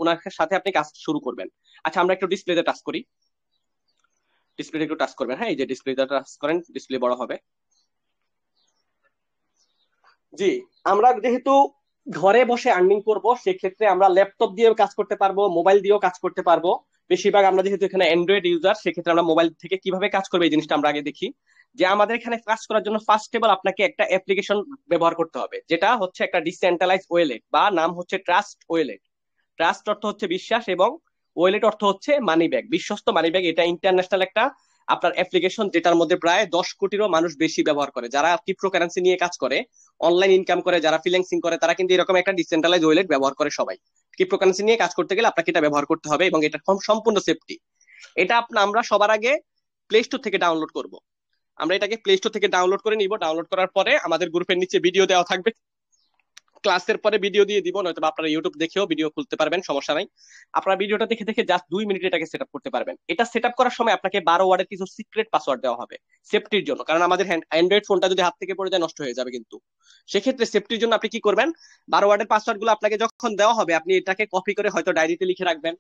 ওনার সাথে আপনি কাজ শুরু করবেন। আচ্ছা, আমরা একটু ডিসপ্লেতে টাচ করি। ডিসপ্লে একটু টাচ করবেন, হ্যাঁ, এই যে ডিসপ্লেতে টাচ করেন, ডিসপ্লে বড় হবে। জি, আমরা যেহেতু ঘরে বসে আর্নিং করব, সেক্ষেত্রে আমরা ল্যাপটপ দিয়েও কাজ করতে পারবো, মোবাইল দিয়েও কাজ করতে পারবো। বেশিরভাগ আমরা যেহেতু এখানে অ্যান্ড্রয়েড ইউজার, সেক্ষেত্রে আমরা মোবাইল থেকে কিভাবে কাজ করবে এই জিনিসটা আমরা আগে দেখি। যে আমাদের এখানে কাজ করার জন্য ফার্স্ট অফ অল আপনাকে একটা অ্যাপ্লিকেশন ব্যবহার করতে হবে, যেটা হচ্ছে একটা ডিসেন্ট্রালাইজ ওয়েলেট, বা নাম হচ্ছে ট্রাস্ট ওয়েলেট। ট্রাস্ট অর্থ হচ্ছে বিশ্বাস, এবং ওয়েলেট অর্থ হচ্ছে মানি ব্যাগ, বিশ্বস্ত মানি ব্যাগ। এটা ইন্টারন্যাশনাল একটা আপনার অ্যাপ্লিকেশন, যেটার মধ্যে প্রায় 10 কোটিরও মানুষ বেশি ব্যবহার করে, যারা ক্রিপ্টোকারেন্সি নিয়ে কাজ করে, অনলাইন ইনকাম করে, যারা ফ্রিল্যান্সিং করে, তারা কিন্তু এরকম একটা ডিসেন্ট্রালাইজ ওয়েলেট ব্যবহার করে সবাই। ক্রিপ্টোকারেন্সি নিয়ে কাজ করতে গেলে আপনাকে এটা ব্যবহার করতে হবে, এবং এটা সম্পূর্ণ সেফটি। এটা আমরা সবার আগে প্লে স্টোর থেকে ডাউনলোড করব। আমরা এটাকে প্লে স্টোর থেকে ডাউনলোড করে নিব। ডাউনলোড করার পরে আমাদের গ্রুপের নিচে ভিডিও দেওয়া থাকবে, ক্লাসের পরে ভিডিও দিয়ে দিব, নয়তো আপনারা ইউটিউব দেখেও ভিডিও খুলতে পারবেন, সমস্যা নাই। আপনারা ভিডিওটা দেখে দেখে জাস্ট 2 মিনিট এটাকে সেট আপ করতে পারবেন। এটা সেট আপ করার সময় আপনাকে 12 ওয়ার্ডের কিছু সিক্রেট পাসওয়ার্ড দেওয়া হবে সেফটির জন্য, কারণ আমাদের অ্যান্ড্রয়েড ফোনটা যদি হাত থেকে পড়ে যায় নষ্ট হয়ে যাবে কিন্তু। সেক্ষেত্রে সেফটির জন্য আপনি কি করবেন, 12 ওয়ার্ডের পাসওয়ার্ড গুলো আপনাকে যখন দেওয়া হবে, আপনি এটাকে কপি করে হয়তো ডায়েরিতে লিখে রাখবেন,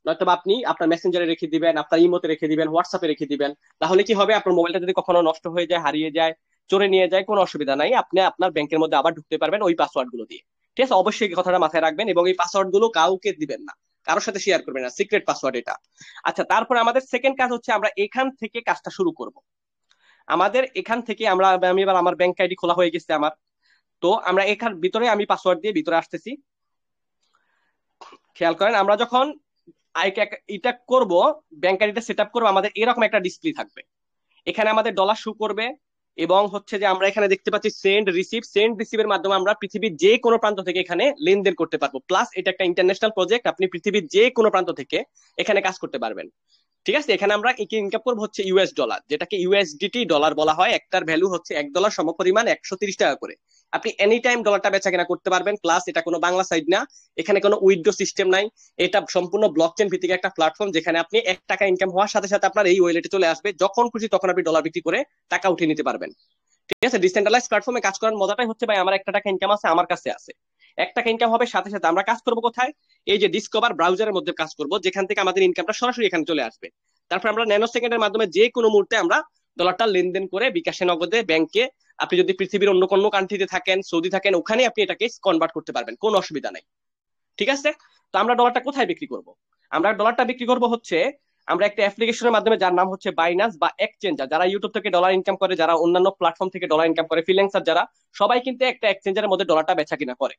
নয়তো আপনি আপনার মেসেঞ্জারে রেখে দিবেন, আপনার ইমোতে রেখে দিবেন, হোয়াটসঅ্যাপে রেখে দিবেন। তাহলে কি হবে, আপনার মোবাইলটা যদি কখনো নষ্ট হয়ে যায়, হারিয়ে যায়, চোরে নিয়ে যায়, কোনো অসুবিধা নাই, আপনি আপনার ব্যাংকের মধ্যে আবার ঢুকতে পারবেন ওই পাসওয়ার্ড গুলো দিয়ে। ঠিক আছে, অবশ্যই এই কথাটা মাথায় রাখবেন, এবং এই পাসওয়ার্ড গুলো কাউকে দিবেন না, কারোর সাথে শেয়ার করবেন না, সিক্রেট পাসওয়ার্ড এটা। আচ্ছা, তারপরে আমাদের সেকেন্ড কাজ হচ্ছে আমরা এখান থেকে কাজটা শুরু করব। আমাদের এখান থেকে আমি এবার আমার ব্যাংক আইডি খোলা হয়ে গেছে আমার। তো আমরা এখান ভিতরে আমি পাসওয়ার্ড দিয়ে ভিতরে আসতেছি। খেয়াল করেন, আমরা যখন এটা করব, ব্যাংক আইডিটা সেট আপ করবো, আমাদের এরকম একটা ডিসপ্লে থাকবে। এখানে আমাদের ডলার শো করবে, এবং হচ্ছে যে আমরা এখানে দেখতে পাচ্ছি সেন্ড রিসিভের মাধ্যমে আমরা পৃথিবীর যে কোনো প্রান্ত থেকে এখানে লেনদেন করতে পারবো। প্লাস এটা একটা ইন্টারন্যাশনাল প্রজেক্ট, আপনি পৃথিবীর যে কোনো প্রান্ত থেকে এখানে কাজ করতে পারবেন। ঠিক আছে, এখানে আমরা ইনকাম করবো হচ্ছে ইউএস ডলার, যেটাকে ইউএসডিটি ডলার বলা হয়। একটার ভ্যালু হচ্ছে $1 সমপরিমাণ 130 টাকা করে। আপনি এনি টাইম ডলারটা বেচা কেনা করতে পারবেন। প্লাস এটা কোনো বাংলা সাইড না, এখানে কোনো উইথড্র সিস্টেম নাই। এটা সম্পূর্ণ ব্লকচেন ভিত্তিক একটা প্ল্যাটফর্ম, যেখানে আপনি $1 ইনকাম হওয়ার সাথে সাথে আপনার এই ওয়ালেটে চলে আসবে, যখন খুশি তখন আপনি ডলার বিক্রি করে টাকা উঠিয়ে নিতে পারবেন। ঠিক আছে, ডিসেন্ট্রালাইজ প্ল্যাটফর্মে কাজ করার মজাটাই হচ্ছে ভাই, আমার $1 ইনকাম আছে, আমার কাছে আছে। $1 ইনকাম হবে, সাথে সাথে আমরা কাজ করবো কোথায়, এই যে ডিসকভার ব্রাউজারের মধ্যে কাজ করব, যেখান থেকে আমাদের ইনকামটা সরাসরি এখানে চলে আসবে। তারপর আমরা ন্যানো সেকেন্ডের মাধ্যমে যে কোনো মুহূর্তে আমরা ডলারটা লেনদেন করে বিকাশে, নগদে, ব্যাংকে, আপনি যদি পৃথিবীর অন্য কোনো কান্ট্রিতে থাকেন, সৌদি থাকেন, ওখানে আপনি এটাকে কনভার্ট করতে পারবেন, কোনো অসুবিধা নাই। ঠিক আছে, তো আমরা ডলারটা কোথায় বিক্রি করব, আমরা ডলারটা বিক্রি করব হচ্ছে আমরা একটা অ্যাপ্লিকেশনের মাধ্যমে, যার নাম হচ্ছে বাইনান্স বা এক্সচেঞ্জার। যারা ইউটিউব থেকে ডলার ইনকাম করে, যারা অন্যান্য প্ল্যাটফর্ম থেকে ডলার ইনকাম করে, ফ্রিল্যান্সার যারা, সবাই কিন্তু একটা এক্সচেঞ্জারের মধ্যে ডলারটা বেচা কিনা করে।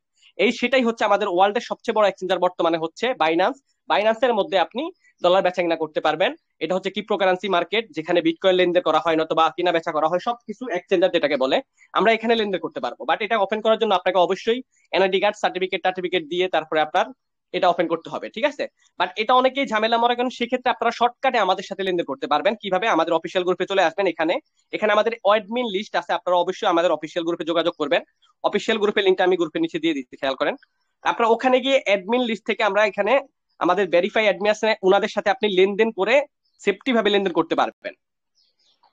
সেটাই হচ্ছে আমাদের ওয়ার্ল্ডের সবচেয়ে বড় এক্সচেঞ্জার বর্তমানে হচ্ছে বাইনান্স। বাইনান্সের মধ্যে আপনি ডলার বেচা কিনা করতে পারবেন। এটা হচ্ছে ক্রিপ্টোকারেন্সি মার্কেট, যেখানে বিটকয়েন লেনদেন করা হয়, নয়তো বা কিনা বেচা করা হয়, সবকিছু এক্সচেঞ্জার যেটাকে বলে, আমরা এখানে লেনদেন করতে পারবো। বাট এটা ওপেন করার জন্য আপনাকে অবশ্যই এনআইডি কার্ড, সার্টিফিকেট দিয়ে তারপরে আপনার এটা ওপেন করতে হবে। ঠিক আছে, বাট এটা অনেকেই ঝামেলা মনে করেন, সেক্ষেত্রে আপনারা শর্টকাটে আমাদের সাথে লেনদেন করতে পারবেন। কিভাবে, আমাদের অফিসিয়াল গ্রুপে চলে আসবেন। এখানে এখানে আমাদের অ্যাডমিন লিস্ট আছে, আপনারা অবশ্যই আমাদের অফিসিয়াল গ্রুপে যোগাযোগ করবেন। অফিসিয়াল গ্রুপের লিঙ্কটা আমি গ্রুপের নিচে দিয়ে দিচ্ছি, খেয়াল করেন। আপনারা ওখানে গিয়ে অ্যাডমিন লিস্ট থেকে আমরা এখানে আমাদের ভেরিফাই অ্যাডমিন আছে, ওনাদের সাথে আপনি লেনদেন করে সেফটি ভাবে লেনদেন করতে পারবেন।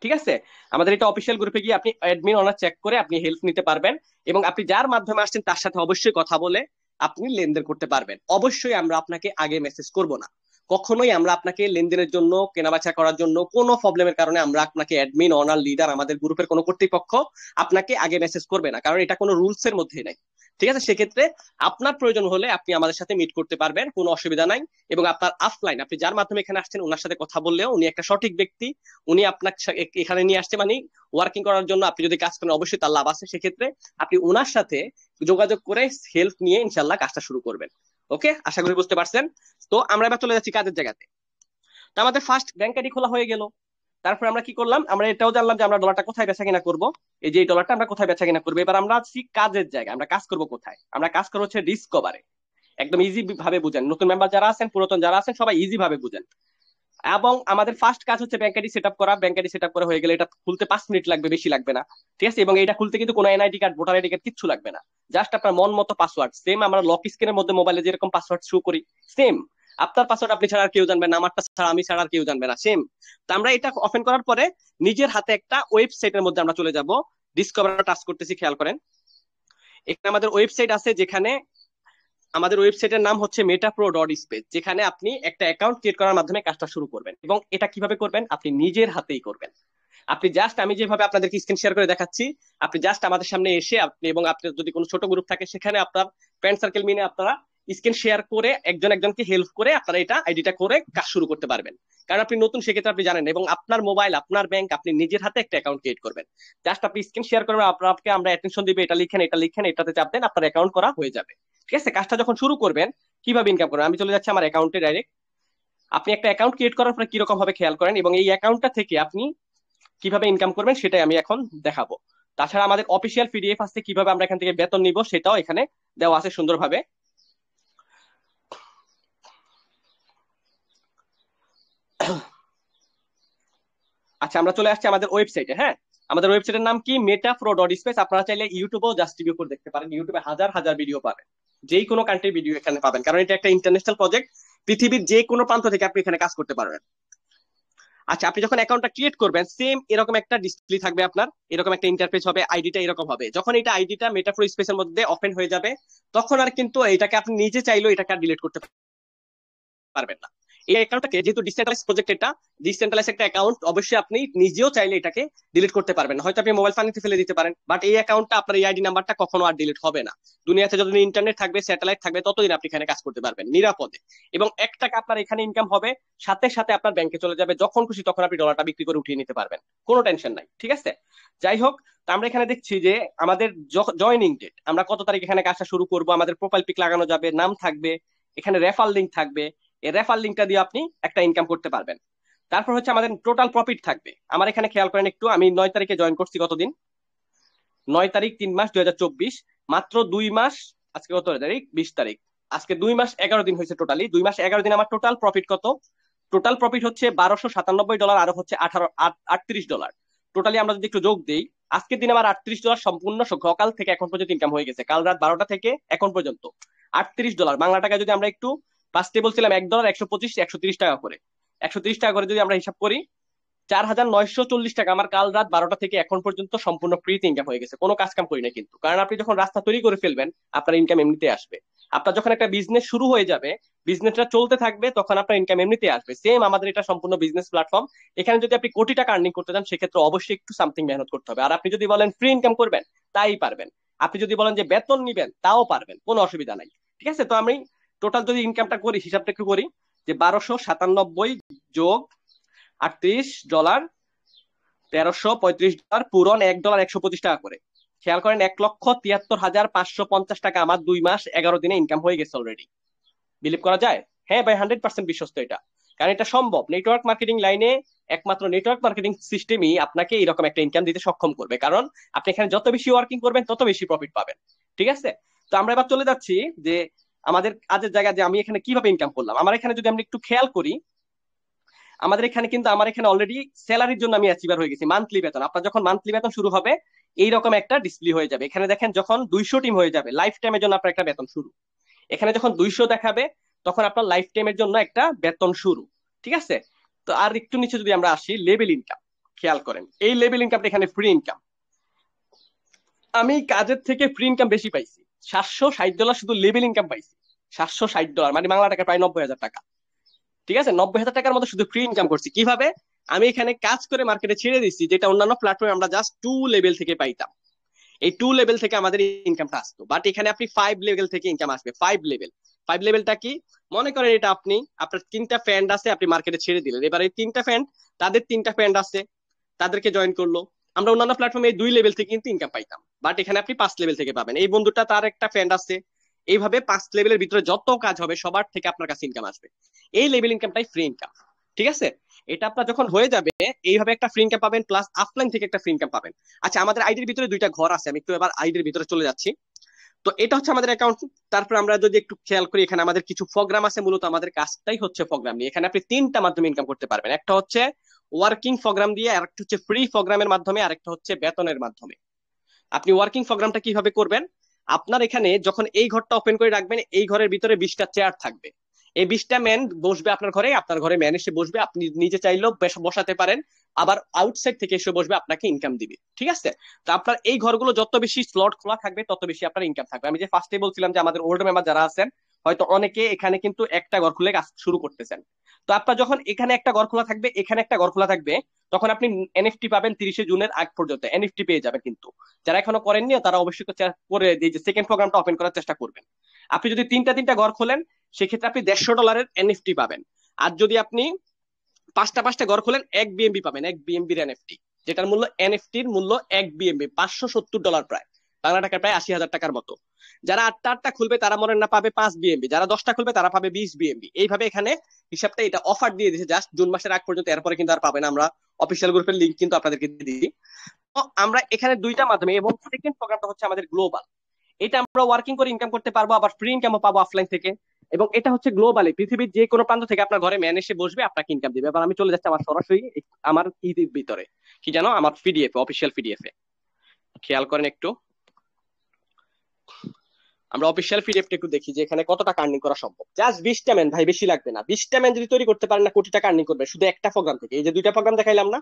ঠিক আছে, আমাদের এটা অফিসিয়াল গ্রুপে গিয়ে আপনি অ্যাডমিন অনার চেক করে আপনি হেল্প নিতে পারবেন, এবং আপনি যার মাধ্যমে আসছেন তার সাথে অবশ্যই কথা বলে আপনি লেনদেন করতে পারবেন। অবশ্যই আমরা আপনাকে আগে মেসেজ করব না, কখনোই আমরা আপনাকে লেনদেনের জন্য, কেনাবেচা করার জন্য কোনো প্রবলেমের কারণে আমরা আপনাকে অ্যাডমিন, অনার, লিডার, আমাদের গ্রুপের কোনো কর্তৃপক্ষ আপনাকে আগে মেসেজ করবে না, কারণ এটা কোনো রুলস এর মধ্যে নাই। ঠিক আছে, সেক্ষেত্রে আপনার প্রয়োজন হলে আপনি আমাদের সাথে মিট করতে পারবেন, কোনো অসুবিধা নাই। এবং আপনার অফলাইন, আপনি যার মাধ্যমে এখানে আসছেন ওনার সাথে কথা বললেও উনি একটা সঠিক ব্যক্তি, উনি আপনাকে এখানে নিয়ে আসছে মানে ওয়ার্কিং করার জন্য। আপনি যদি কাজ করেন অবশ্যই তার লাভ আছে, সেক্ষেত্রে আপনি ওনার সাথে যোগাযোগ করে হেল্প নিয়ে ইনশাল্লাহ কাজটা শুরু করবেন। ওকে, আশা করি বুঝতে পারছেন। তো আমরা এবার চলে যাচ্ছি কাজের জায়গাতে। তো আমাদের ফার্স্ট ব্যাংক আইডি খোলা হয়ে গেল। তারপর আমরা কি করলাম, আমরা এটাও জানলাম যে আমরা ডলারটা কোথায় বেচা কিনা করবো। এই যে এই ডলারটা আমরা কোথায় বেচা কিনা করবো, এবার আমরা আছি কাজের জায়গায়। আমরা কাজ করব কোথায়, আমরা কাজ করবো হচ্ছে ডিসকভারে। একদম ইজি ভাবে বুঝেন, নতুন মেম্বার যারা আছেন, পুরাতন যারা আছেন, সবাই ইজি ভাবে বুঝেন। এবং আমাদের ফার্স্ট কাজ হচ্ছে ব্যাংক আইডি সেট আপ করা। ব্যাংক আইডি সেট আপ করা হয়ে গেলে এটা খুলতে 5 মিনিট লাগবে, বেশি লাগবে না। ঠিক আছে, এবং এটা খুলতে কিন্তু কোনো NID card, voter ID card কিচ্ছু লাগবে না। জাস্ট আপনার মন মতো পাসওয়ার্ড, সেম আমরা লক স্ক্রিনের মধ্যে মোবাইলে যেরকম পাসওয়ার্ড শো করি, সেম আপনার পাসওয়ার্ড আপনি ছাড়া আর কেউ জানবে না, আমারটা ছাড়া আমি ছাড়া আর কেউ জানবে না, সেম। তো আমরা এটা ওপেন করার পরে নিজের হাতে একটা ওয়েবসাইটের মধ্যে আমরা চলে যাব। ডিসকভার টাচ করতেছি, খেয়াল করেন। এখানে আমাদের ওয়েবসাইট আছে, যেখানে আমাদের ওয়েবসাইটের নাম হচ্ছে metapro.space, যেখানে আপনি একটা অ্যাকাউন্ট ক্রিয়েট করার মাধ্যমে কাজটা শুরু করবেন। এবং এটা কিভাবে করবেন? আপনি নিজের হাতেই করবেন। আপনি জাস্ট, আমি যেভাবে আপনাদেরকে স্ক্রিন শেয়ার করে দেখাচ্ছি, আপনি জাস্ট আমাদের সামনে এসে আপনি, এবং আপনার যদি কোনো ছোট গ্রুপ থাকে সেখানে আপনার ফ্রেন্ড সার্কেল মিলে আপনারা স্ক্রিন শেয়ার করে একজন একজনকে হেল্প করে আপনারা এটা আইডিটা করে কাজ শুরু করতে পারবেন। কারণ আপনি নতুন, সেক্ষেত্রে আপনি জানেন, এবং আপনার মোবাইল, আপনার ব্যাংক, আপনি নিজের হাতে একটা অ্যাকাউন্ট ক্রিয়েট করবেন। জাস্ট আপনি স্ক্রিন শেয়ার করবেন, আপনাকে আমরা অ্যাটেনশন দিবে, এটা লিখেন, এটা লিখেন, এটাতে চাপ দেন, আপনার অ্যাকাউন্ট করা হয়ে যাবে। ঠিক আছে, কাজটা যখন শুরু করবেন কিভাবে ইনকাম করবেন, আমি চলে যাচ্ছি আমার অ্যাকাউন্টে ডাইরেক্ট। আপনি একটা অ্যাকাউন্ট ক্রিয়েট করার পরে কিরকম ভাবে খেয়াল করেন, এবং এই অ্যাকাউন্টটা থেকে আপনি কিভাবে ইনকাম করবেন সেটাই আমি এখন দেখাবো। তাছাড়া আমাদের অফিসিয়াল পিডিএফ আছে, কিভাবে আমরা এখান থেকে বেতন নিব সেটাও এখানে দেওয়া আছে সুন্দরভাবে। আচ্ছা, আমরা চলে আসছি আমাদের ওয়েবসাইটে। হ্যাঁ, আমাদের ওয়েবসাইটের নাম কি? metapro.space। আপনারা চাইলে ইউটিউবেও জাস্ট রিভিউ করে দেখতে পারেন, ইউটিউবে হাজার হাজার ভিডিও পাবেন, যেই কোনো কান্ট্রির ভিডিও এখানে পাবেন, কারণ এটা একটা ইন্টারন্যাশনাল প্রজেক্ট। পৃথিবীর যে কোনো প্রান্ত থেকে আপনি এখানে কাজ করতে পারবেন। আচ্ছা, আপনি যখন অ্যাকাউন্টটা ক্রিয়েট করবেন সেম এরকম একটা ডিসপ্লে থাকবে আপনার, এরকম একটা ইন্টারফেস হবে, আইডিটা এরকম হবে। যখন এটা আইডিটা মেটাফোর স্পেসের মধ্যে ওপেন হয়ে যাবে, তখন আর কিন্তু এটাকে আপনি নিজে চাইলেও এটাকে আর ডিলিট করতে পারবেন না। এই অ্যাকাউন্টটাকে, যেহেতু ডিসেন্ট্রালাইজ প্রজেক্ট, এটা ডিসেন্ট্রালাইজ একটা অ্যাকাউন্ট, অবশ্যই আপনি নিজেও চাইলে এটাকে ডিলিট করতে পারবেন। হয়তো আপনি মোবাইল পানিতে ফেলে দিতে পারেন, বাট এই অ্যাকাউন্টটা, আপনার এই আইডি নাম্বারটা কখনো আর ডিলিট হবে না। দুনিয়াতে যতদিন ইন্টারনেট থাকবে, স্যাটেলাইট থাকবে, ততদিন আপনি এখানে কাজ করতে পারবেন নিরাপদে। এবং 1 টাকা আপনার এখানে ইনকাম হবে, সাথে সাথে আপনার ব্যাংকে চলে যাবে, যখন খুশি তখন আপনি ডলারটা বিক্রি করে উঠিয়ে নিতে পারবেন, কোনো টেনশন নাই। ঠিক আছে, যাই হোক, তো আমরা এখানে দেখছি যে আমাদের জয়নিং ডেট, আমরা কত তারিখ এখানে কাজটা শুরু করব, আমাদের প্রোফাইল পিক লাগানো যাবে, নাম থাকবে, এখানে রেফার লিঙ্ক থাকবে। এই রেফার লিঙ্কটা দিয়ে আপনি একটা ইনকাম করতে পারবেন। তারপর হচ্ছে আমাদের টোটাল প্রফিট থাকবে। আমার এখানে খেয়াল করেন একটু, আমি 9 তারিখে জয়েন করছি, কতদিন? 9 তারিখ, 3 মাস 2024, মাত্র 2 মাস। আজকে কত তারিখ? 20 তারিখ। আজকে 2 মাস 11 দিন হয়েছে, টোটালি 2 মাস 11 দিন। আমার টোটাল প্রফিট কত? টোটাল প্রফিট হচ্ছে $1297, আরো হচ্ছে 38 ডলার। টোটালি আমরা যদি একটু যোগ দিই, আজকের দিনে আমার $38 সম্পূর্ণ সকাল থেকে এখন পর্যন্ত ইনকাম হয়ে গেছে, কাল রাত 12টা থেকে এখন পর্যন্ত। $38 বাংলা টাকা যদি আমরা একটু, ফার্স্টে বলছিলাম $1 125 130 টাকা করে, 130 টাকা করে যদি আমরা হিসাব করি, 4,940 টাকা আমার কাল রাত 12টা থেকে এখন পর্যন্ত সম্পূর্ণ ফ্রিতে ইনকাম হয়ে গেছে। কোনো কাজ কাম করি না কিন্তু, কারণ আপনি যখন রাস্তা তৈরি করে ফেলবেন আপনার ইনকাম এমনিতে আসবে। আপনার যখন একটা বিজনেস শুরু হয়ে যাবে, বিজনেসটা চলতে থাকবে, তখন আপনার ইনকাম এমনিতে আসবে। সেম আমাদের এটা সম্পূর্ণ বিজনেস প্ল্যাটফর্ম। এখানে যদি আপনি কোটি টাকা আর্নিং করতে চান, সেক্ষেত্রে অবশ্যই একটু সামথিং মেহনত করতে হবে। আর আপনি যদি বলেন ফ্রি ইনকাম করবেন, তাই পারবেন। আপনি যদি বলেন যে বেতন নিবেন, তাও পারবেন, কোনো অসুবিধা নাই। ঠিক আছে, তো আমি টোটাল যদি ইনকামটা করি, হিসাবটা একটু করি, যে 1297 যোগ $38, $1335, পূরণ $1 125 টাকা করে। খেয়াল করেন, 1,73,550 টাকা আমার 2 মাস 11 দিনে ইনকাম হয়ে গেছে অলরেডি। বিলিভ করা যায়? হ্যাঁ ভাই, 100% বিশ্বস্ত এটা, কারণ এটা সম্ভব। নেটওয়ার্ক মার্কেটিং লাইনে একমাত্র নেটওয়ার্ক মার্কেটিং সিস্টেমই আপনাকে এরকম একটা ইনকাম দিতে সক্ষম করবে, কারণ আপনি এখানে যত বেশি ওয়ার্কিং করবেন তত বেশি প্রফিট পাবেন। ঠিক আছে, তো আমরা এবার চলে যাচ্ছি যে আমাদের কাজের জায়গা, যে আমি এখানে কিভাবে ইনকাম করলাম। আমার এখানে যদি আমরা একটু খেয়াল করি, আমাদের এখানে কিন্তু, আমার এখানে অলরেডি স্যালারির জন্য আমি অ্যাচিভার হয়ে গেছি। মান্থলি বেতন, আপনার যখন মান্থলি বেতন শুরু হবে, এইরকম একটা ডিসপ্লে হয়ে যাবে। এখানে দেখেন, যখন 200 টিম হয়ে যাবে, লাইফ টাইমের জন্য আপনার একটা বেতন শুরু। এখানে যখন 200 দেখাবে, তখন আপনার লাইফ টাইমের জন্য একটা বেতন শুরু। ঠিক আছে, তো আর একটু নিচে যদি আমরা আসি, লেভেল ইনকাম, খেয়াল করেন এই লেভেল ইনকামটা এখানে ফ্রি ইনকাম। আমি কাজের থেকে ফ্রি ইনকাম বেশি পাইছি, $760 শুধু লেভেল ইনকাম পাইছি। $760 মানে বাংলা টাকা প্রায় 90,000 টাকা। ঠিক আছে, 90,000 টাকার মতো শুধু ফ্রি ইনকাম করছি। কিভাবে? আমি এখানে কাজ করে মার্কেটে ছেড়ে দিচ্ছি, যেটা অন্যান্য প্ল্যাটফর্মে আমরা জাস্ট 2 লেভেল থেকে পাইতাম। এই 2 লেভেল থেকে আমাদের ইনকামটা আসতো, বাট এখানে আপনি 5 লেভেল থেকে ইনকাম আসবে। 5 লেভেল, 5 লেভেলটা কি? মনে করেন এটা আপনি, আপনার 3টা ফ্রেন্ড আছে, আপনি মার্কেটে ছেড়ে দিলেন। এবার এই 3টা ফ্রেন্ড, তাদের 3টা ফ্রেন্ড আছে, তাদেরকে জয়েন করলো। আমরা অন্যান্য প্ল্যাটফর্মে এই 2 লেভেল থেকে কিন্তু ইনকাম পাইতাম, বাট এখানে আপনি 5 লেভেল থেকে পাবেন। এই বন্ধুটা, তার একটা ফ্রেন্ড আছে, এইভাবে 5 লেভেলের ভিতরে যত কাজ হবে সবার থেকে আপনার কাছে ইনকাম আসবে। এই লেভেল ইনকামটাই ফ্রি ইনকাম। ঠিক আছে, এটা আপনার যখন হয়ে যাবে, এইভাবে একটা ফ্রি ইনকাম পাবেন, প্লাস অফলাইন থেকে একটা ফ্রি ইনকাম পাবেন। আচ্ছা, আমাদের আইডির ভিতরে 2টা ঘর আছে, আমি একটু এবার আইডির ভিতরে চলে যাচ্ছি। তো এটা হচ্ছে আমাদের অ্যাকাউন্ট। তারপর আমরা যদি একটু খেয়াল করি, এখানে আমাদের কিছু প্রোগ্রাম আছে, মূলত আমাদের কাজটাই হচ্ছে প্রোগ্রাম নিয়ে। এখানে আপনি 3টা মাধ্যমে ইনকাম করতে পারবেন, একটা হচ্ছে ওয়ার্কিং প্রোগ্রাম দিয়ে, আরেকটা হচ্ছে ফ্রি প্রোগ্রামের মাধ্যমে, আরেকটা হচ্ছে বেতনের মাধ্যমে। আপনি ওয়ার্কিং প্রোগ্রামটা কিভাবে করবেন? আপনার এখানে যখন এই ঘরটা ওপেন করে রাখবেন, এই ঘরের ভিতরে 20টা চেয়ার থাকবে। এই 20টা ম্যান বসবে আপনার ঘরে, আপনার ঘরে ম্যান এসে বসবে, আপনি নিজে চাইলেও বসাতে পারেন, আবার আউটসাইড থেকে এসে বসবে, আপনাকে ইনকাম দিবে। ঠিক আছে, তো আপনার এই ঘরগুলো যত বেশি স্লট খোলা থাকবে, তত বেশি আপনার ইনকাম থাকবে। আমি যে ফার্স্টে বলছিলাম যে আমাদের ওল্ড মেম্বার যারা আছেন, হয়তো অনেকে এখানে কিন্তু একটা ঘর খুলে কাজ শুরু করতেছেন। তো আপনার যখন এখানে একটা ঘর খোলা থাকবে, এখানে একটা ঘর খোলা থাকবে, তখন আপনি এনএফটি পাবেন 30 জুনের আগ পর্যন্ত এনএফটি পেয়ে যাবেন। কিন্তু যারা এখনো করেননি তারা অবশ্যই করে দিয়ে যে সেকেন্ড প্রোগ্রামটা ওপেন করার চেষ্টা করবেন। আপনি যদি তিনটা তিনটা ঘর খোলেন, সেক্ষেত্রে আপনি $150 এনএফটি পাবেন। আর যদি আপনি পাঁচটা পাঁচটা ঘর খোলেন, 1 বিএমবি পাবেন, 1 বিএমবির এনএফটি, যেটার মূল্য, এনএফটির মূল্য 1 বিএমবি, $570 প্রায়, বাংলা টাকা প্রায় 80,000 টাকার মতো। যারা আটটা আটটা খুলবে তারা মনে না পাবে 5 বিএমবি, যারা 10টা খুলবে তারা পাবে 20 বিএমবি। এইভাবে এখানে হিসাবটা, এটা অফার দিয়ে দিয়েছে জাস্ট জুন মাসের আগ পর্যন্ত, এরপরে কিন্তু আর পাবে না। আমরা অফিসিয়াল গ্রুপের লিঙ্ক কিন্তু আপনাদেরকে দিয়ে দিই। তো আমরা এখানে দুইটা মাধ্যমে, এবং সেকেন্ড প্রোগ্রামটা হচ্ছে আমাদের গ্লোবাল। এটা আমরা ওয়ার্কিং করে ইনকাম করতে পারবো, আবার ফ্রি ইনকামও পাবো অফলাইন থেকে। এবং এটা হচ্ছে গ্লোবালি, পৃথিবীর যে কোনো প্রান্ত থেকে আপনার ঘরে ম্যান এসে বসবে, আপনাকে ইনকাম দিবে। এবার আমি চলে যাচ্ছি আমার সরাসরি আমার ইদির ভিতরে, কি জানো, আমার পিডিএফ, অফিসিয়াল পিডিএফ এ খেয়াল করেন একটু। আমরা অফিসিয়াল পিডিএফটা একটু দেখি যে এখানে কত টাকা আর্নিং করা সম্ভব। জাস্ট 20টা ম্যান ভাই, বেশি লাগবে না। 20টা ম্যান যদি তৈরি করতে পারেন না, কোটি টাকা আর্নিং করবে শুধু একটা প্রোগ্রাম থেকে। এই যে দুইটা প্রোগ্রাম দেখাইলাম না,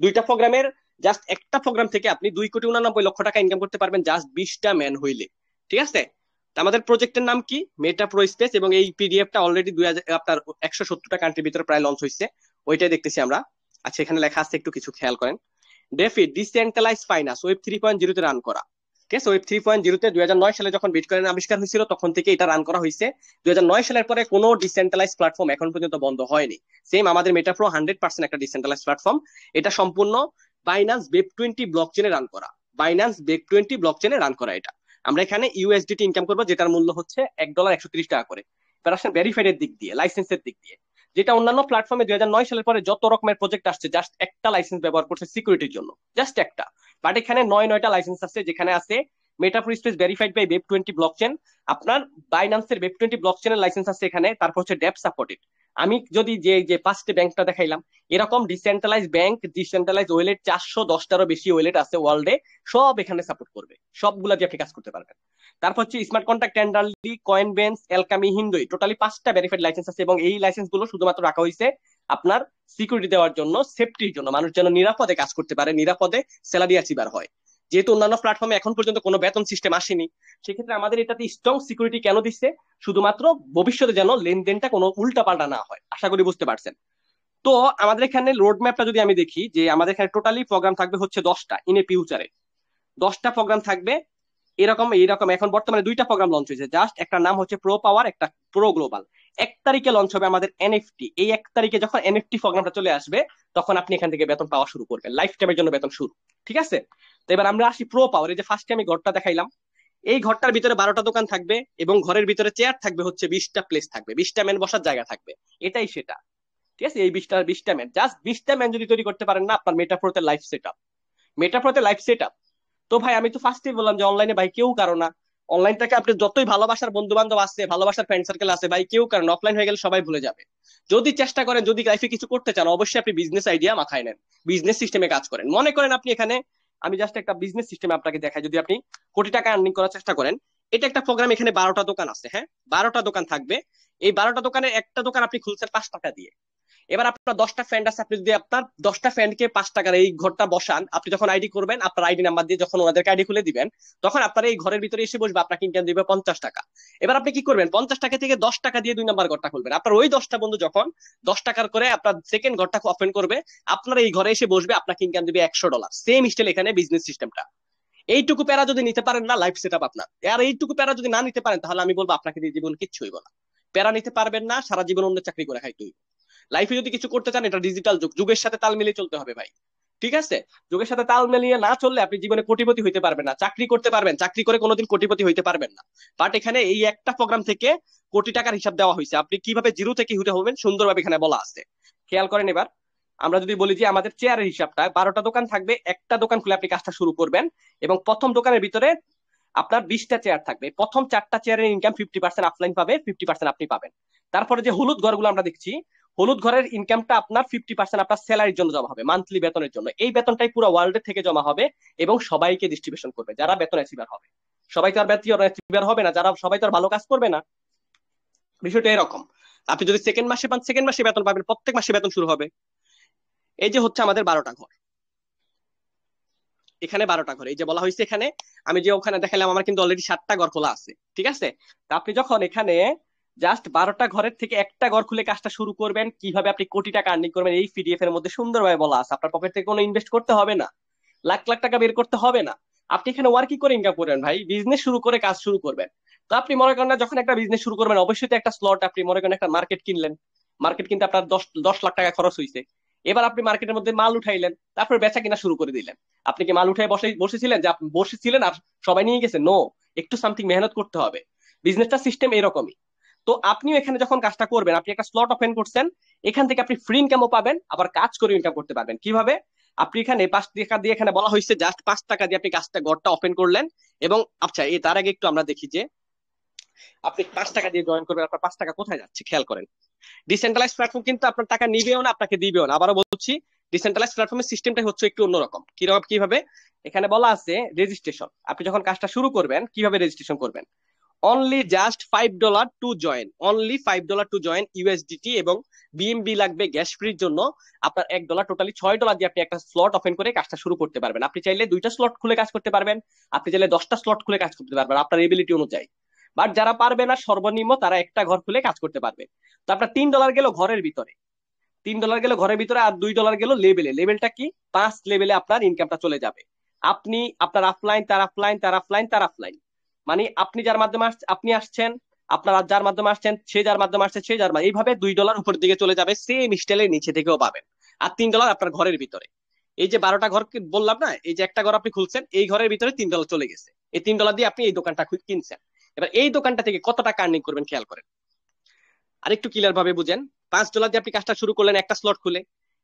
দুইটা প্রোগ্রামের জাস্ট একটা প্রোগ্রাম থেকে আপনি 2,89,00,000 টাকা ইনকাম করতে পারবেন জাস্ট 20টা ম্যান হইলে। ঠিক আছে? তো আমাদের প্রজেক্টের নাম কি? মেটা প্রো স্পেস। এবং এই পিডিএফটা অলরেডি 2000 আপনার 170টা কান্ট্রির ভিতরে প্রায় লঞ্চ হয়েছে, ওইটাই দেখতেছি আমরা। আচ্ছা, এখানে লেখা আছে, একটু কিছু খেয়াল করেন। ডেফি ডিসেন্ট্রালাইজ ফাইন্যান্স ওয়েব 3.0 তে রান করা। ঠিক আছে? ওয়েব 3.0 তে 2009 সালে যখন বিটকয়েন আবিষ্কার হয়েছিল তখন থেকে এটা রান করা হয়েছে। 2009 সালের পরে কোনো ডিসেন্ট্রালাইজ প্ল্যাটফর্ম এখন পর্যন্ত বন্ধ হয়নি। সেম আমাদের মেটাপ্রো 100% একটা ডিসেন্ট্রালাইজ প্ল্যাটফর্ম। এটা সম্পূর্ণ বাইন্যান্স ওয়েব 20 ব্লকচেনে রান করা। বাইন্যান্স ওয়েব 20 ব্লকচেনে রান করা এটা। আমরা এখানে ইউএসডিটি ইনকাম করবো, যেটার মূল্য হচ্ছে $1.130 করে। এবার আসেন ভেরিফাইড এর দিক দিয়ে, লাইসেন্সের দিক দিয়ে। যেটা অন্যান্য প্ল্যাটফর্মে 2009 সালের পরে যত রকমের প্রজেক্ট আসছে, জাস্ট একটা লাইসেন্স ব্যবহার করছে সিকিউরিটির জন্য, জাস্ট একটা। বাট এখানে 9টা লাইসেন্স আছে, যেখানে আছে metaphor space verified by web 20 blockchain. আপনার বাইন্যান্সের ওয়েব 20 ব্লকচেনের লাইসেন্স আছে এখানে। তারপর হচ্ছে ডেপ সাপোর্টেড। আমি যদি যে পাঁচটি ব্যাংকটা দেখাইলাম, এরকম ডিসেন্ট্রালাইজ ব্যাংক, ডিসেন্ট্রালাইজ ওয়েলেট 410টারও বেশি ওয়েলেট আছে ওয়ার্ল্ডে, সব এখানে সাপোর্ট করবে। সবগুলা দিয়ে আপনি কাজ করতে পারবেন। তারপর হচ্ছে স্মার্ট কন্ট্রাক্ট, টেন্ডারলি, কয়েনবেন্স, এলকামি, হিন্দুই, টোটালি 5টা ভেরিফাইড লাইসেন্স আছে। এবং এই লাইসেন্স গুলো শুধুমাত্র রাখা হয়েছে আপনার সিকিউরিটি দেওয়ার জন্য, সেফটির জন্য, মানুষ যেন নিরাপদে কাজ করতে পারে, নিরাপদে স্যালারি অ্যাচিভার হয়। যেহেতু অন্যান্য প্ল্যাটফর্মে এখন পর্যন্ত কোনো বেতন সিস্টেম আসেনি, সেক্ষেত্রে আমাদের এটাতে স্ট্রং সিকিউরিটি কেন দিচ্ছে? শুধুমাত্র ভবিষ্যতে যেন লেনদেনটা কোনো উল্টা পাল্টা না হয়। আশা করি বুঝতে পারছেন। তো আমাদের এখানে রোড ম্যাপটা যদি আমি দেখি, যে আমাদের এখানে টোটালি প্রোগ্রাম থাকবে হচ্ছে 10টা ইন এ ফিউচারে। 10টা প্রোগ্রাম থাকবে এরকম এইরকম। এখন বর্তমানে দুইটা প্রোগ্রাম লঞ্চ হয়েছে জাস্ট, একটা নাম হচ্ছে প্রো পাওয়ার, একটা প্রো গ্লোবাল। 1 তারিখে লঞ্চ হবে আমাদের এনএফটি। এই 1 তারিখে যখন এনএফটি প্রোগ্রামটা চলে আসবে, তখন আপনি এখান থেকে বেতন পাওয়া শুরু করবেন, লাইফ টাইমের জন্য বেতন শুরু। ঠিক আছে? তো এবার আমরা আসি প্রো পাওয়ার। এই যে ফার্স্টে আমি ঘরটা দেখাইলাম, এই ঘরটার ভিতরে 12টা দোকান থাকবে, এবং ঘরের ভিতরে চেয়ার থাকবে হচ্ছে 20টা প্লেস থাকবে, 20টা ম্যান বসার জায়গা থাকবে। এটাই সেটা। ঠিক আছে? এই 20টা ম্যান, জাস্ট 20টা ম্যান যদি তৈরি করতে পারেন না, আপনার মেটাফোরতে লাইফ সেট আপ। মেটাফোরতে লাইফ সেট আপ। তো ভাই আমি তো ফার্স্টেই বললাম যে অনলাইনে ভাই কেউ কারো না। অনলাইনটাকে আপনি যতই ভালোবাসার বন্ধু বান্ধব আছে, ভালোবাসার ফ্রেন্ড সার্কেল আছে, ভাই কেউ কারণ, অফলাইন হয়ে গেলে সবাই ভুলে যাবে। যদি চেষ্টা করেন, যদি লাইফে কিছু করতে চান, অবশ্যই আপনি বিজনেস আইডিয়া মাথায় নেন, বিজনেস সিস্টেমে কাজ করেন। মনে করেন আপনি এখানে, আমি জাস্ট একটা বিজনেস সিস্টেম আপনাকে দেখাই, যদি আপনি কোটি টাকা আর্নিং করার চেষ্টা করেন, এটা একটা প্রোগ্রাম। এখানে 12টা দোকান আছে, হ্যাঁ, 12টা দোকান থাকবে। এই 12টা দোকানের একটা দোকান আপনি খুলছেন 5 টাকা দিয়ে। এবার আপনার 10টা ফ্রেন্ড আছে, আপনি যদি আপনার 10টা ফ্রেন্ডকে 5 টাকার এই ঘরটা বসান, আপনি যখন আইডি করবেন, আপনার আইডি নাম্বার দিয়ে যখন ওনাদেরকে আইডি খুলে দিবেন, তখন আপনার এই ঘরের ভিতরে এসে বসবে, আপনাকে ইনকাম দিবে 50 টাকা। এবার আপনি কি করবেন? 50 টাকা থেকে 10 টাকা দিয়ে 2 নম্বর ঘরটা খুলবেন। আপনার ওই 10টা বন্ধু যখন 10 টাকার করে আপনার সেকেন্ড ঘরটা ওপেন করবে, আপনার এই ঘরে এসে বসবে, আপনাকে ইনকাম দিবে $100। সেম স্টাইল এখানে বিজনেস সিস্টেমটা। এইটুকু প্যারা যদি নিতে পারেন না, লাইফ সেট আপ আপনার। আর এইটুকু প্যারা যদি না নিতে পারেন, তাহলে আমি বলবো আপনাকে দিয়ে জীবন কিচ্ছু হইব না। প্যারা নিতে পারবেন না, সারা জীবন অন্য চাকরি করে খাইতে হইব। লাইফে যদি কিছু করতে চান, এটা ডিজিটাল যুগ, যুগের সাথে তাল মিলিয়ে চলতে হবে ভাই। ঠিক আছে? যুগের সাথে তাল মিলিয়ে না চললে আপনি জীবনে কোটিপতি হইতে পারবেন না। চাকরি করতে পারবেন, চাকরি করে কোনোদিন কোটিপতি হইতে পারবেন না। বাট এখানে এই একটা প্রোগ্রাম থেকে কোটি টাকার হিসাব দেওয়া হয়েছে, আপনি কিভাবে জিরো থেকে হিরো হবেন সুন্দরভাবে এখানে বলা আছে। খেয়াল করেন। এবার আমরা যদি বলি যে আমাদের চেয়ারের হিসাবটা, 12টা দোকান থাকবে, একটা দোকান খুলে আপনি কাজটা শুরু করবেন, এবং প্রথম দোকানের ভিতরে আপনার 20টা চেয়ার থাকবে। প্রথম 4টা চেয়ারের ইনকাম 50% অফলাইন পাবে, 50% আপনি পাবেন। তারপরে যে হলুদ ঘরগুলো আমরা দেখছি, হলুদ ঘরের ইনকামটা আপনার 50% আপনার স্যালারির জন্য জমা হবে, মান্থলি বেতনের জন্য। এই বেতনটাই পুরো ওয়ার্ল্ডের থেকে জমা হবে, এবং সবাইকে ডিস্ট্রিবিউশন করবে যারা বেতন অ্যাচিভার হবে। সবাই তো আর বেতন অ্যাচিভার হবে না, যারা সবাই তো আর ভালো কাজ করবে না। বিষয়টা এরকম। আপনি যদি সেকেন্ড মাসে পান, সেকেন্ড মাসে বেতন পাবেন, প্রত্যেক মাসে বেতন শুরু হবে। এই যে হচ্ছে আমাদের 12টা ঘর। এখানে 12টা ঘর, এই যে বলা হয়েছে এখানে, আমি যে ওখানে দেখালাম, আমার কিন্তু অলরেডি 7টা ঘর খোলা আছে। ঠিক আছে? তা আপনি যখন এখানে জাস্ট 12টা ঘরের থেকে একটা ঘর খুলে কাজটা শুরু করবেন, কিভাবে আপনি কোটি টাকা আর্নিং করবেন এই পিডিএফ এর মধ্যে সুন্দরভাবে বলা আছে। আপনার পকেট থেকে কোনো ইনভেস্ট করতে হবে না, লাখ লাখ টাকা বের করতে হবে না। আপনি এখানে ওয়ার্কিং করে ইনকাম করবেন ভাই, বিজনেস শুরু করে কাজ শুরু করবেন। তো আপনি মনে করেন না, যখন একটা বিজনেস শুরু করবেন অবশ্যই তো একটা স্লট, আপনি মনে করেন একটা মার্কেট কিনলেন, মার্কেট কিন্তু আপনার 10 লাখ টাকা খরচ হয়েছে। এবার আপনি মার্কেটের মধ্যে মাল উঠাইলেন, তারপর বেচা কিনা শুরু করে দিলেন। আপনি কি মাল উঠাই বসেছিলেন যে আপনি বসেছিলেন আর সবাই নিয়ে গেছে? নো, একটু সামথিং মেহনত করতে হবে। বিজনেসটা সিস্টেম এরকমই। তো আপনিও এখানে যখন কাজটা করবেন, আপনি একটা স্লট ওপেন করছেন, এখান থেকে আপনি ফ্রি ইনকামও পাবেন, আবার কাজ করে ইনকাম করতে পারবেন। কিভাবে? আপনি এখানে 5 টাকা দিয়ে, এখানে বলা হয়েছে জাস্ট 5 টাকা দিয়ে আপনি কাজটা ঘরটা ওপেন করলেন। এবং আচ্ছা, এই তার আগে একটু আমরা দেখি যে আপনি 5 টাকা দিয়ে জয়েন করবেন, আপনার 5 টাকা কোথায় যাচ্ছে খেয়াল করেন। ডিসেন্ট্রালাইজ প্ল্যাটফর্ম কিন্তু আপনার টাকা নিবেও না, আপনাকে দিবেও না। আবারও বলছি, ডিসেন্ট্রালাইজ প্ল্যাটফর্মের সিস্টেমটা হচ্ছে একটু অন্যরকম। কিরকম, কিভাবে? এখানে বলা আছে রেজিস্ট্রেশন। আপনি যখন কাজটা শুরু করবেন, কিভাবে রেজিস্ট্রেশন করবেন? Only just $5 to join, only $5 to join USDT, এবং বিএমবি লাগবে গ্যাস ফ্রির জন্য আপনার $1, টোটালি $6 দিয়ে আপনি একটা স্লট ওপেন করে কাজটা শুরু করতে পারবেন। আপনি চাইলে 2টা স্লট খুলে কাজ করতে পারবেন, আপনি চাইলে 10টা স্লট খুলে কাজ করতে পারবেন আপনার এবিলিটি অনুযায়ী। বাট যারা পারবে না, সর্বনিম্ন তারা একটা ঘর খুলে কাজ করতে পারবে। তো আপনার $3 গেল ঘরের ভিতরে, $3 গেল ঘরের ভিতরে, আর $2 গেল লেভেলে। লেভেলটা কি? 5 লেভেলে আপনার ইনকামটা চলে যাবে। আপনি আপনার আফলাইন, তার আফলাইন, তার আফলাইন, তার আফলাইন, মানে আপনি যার মাধ্যমে আপনি আসছেন, আপনার যার মাধ্যমে আসছেন, সে যার মাধ্যমে আসছে, সে যার এইভাবে $2 উপর দিকে চলে যাবে, সেম স্টাইলে নিচে থেকেও পাবেন। আর $3 আপনার ঘরের ভিতরে। এই যে 12টা ঘর বললাম না, এই যে একটা ঘর আপনি খুলছেন, এই ঘরের ভিতরে $3 চলে গেছে। এই $3 দিয়ে আপনি এই দোকানটা কিনছেন। এবার এই দোকানটা থেকে কত টাকা আর্নিং করবেন খেয়াল করেন, আরেকটু ক্লিয়ার ভাবে বুঝেন। $5 দিয়ে আপনি কাজটা শুরু করলেন একটা স্লট খুলে,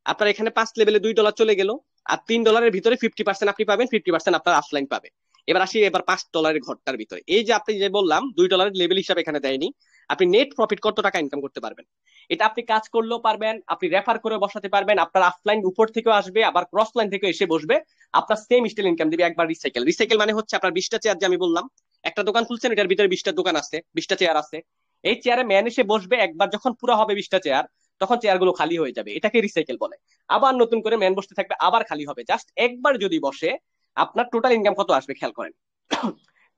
আপনার এখানে 5 লেভেলে $2 চলে গেল। আর $3 ভিতরে 50% আপনি পাবেন, 50% আপনার অফলাইন পাবে। এবার আসি এবার $5 ঘরটার ভিতরে। এই যে আপনি যে বললাম $2 লেভেল হিসাবে এখানে দেয়নি, আপনি নেট প্রফিট কত টাকা ইনকাম করতে পারবেন? এটা আপনি কাজ করলেও পারবেন, আপনি রেফার করে বসাতে পারবেন, আপনার অফলাইন উপর থেকেও আসবে, আবার ক্রস লাইন থেকে এসে বসবে, আপনার সেম স্টাইল ইনকাম দিবে। একবার রিসাইকেল, রিসাইকেল মানে হচ্ছে আপনার 20টা চেয়ার, যে আমি বললাম একটা দোকান খুলছেন, এটার ভিতরে 20টা দোকান আছে, 20টা চেয়ার আছে। এই চেয়ারে ম্যান এসে বসবে, একবার যখন পুরো হবে 20টা চেয়ার, তখন চেয়ার গুলো খালি হয়ে যাবে, এটাকে রিসাইকেল বলে। আবার নতুন করে ম্যান বসতে থাকবে, আবার খালি হবে। জাস্ট একবার যদি বসে, আপনার টোটাল ইনকাম কত আসবে খেয়াল করেন।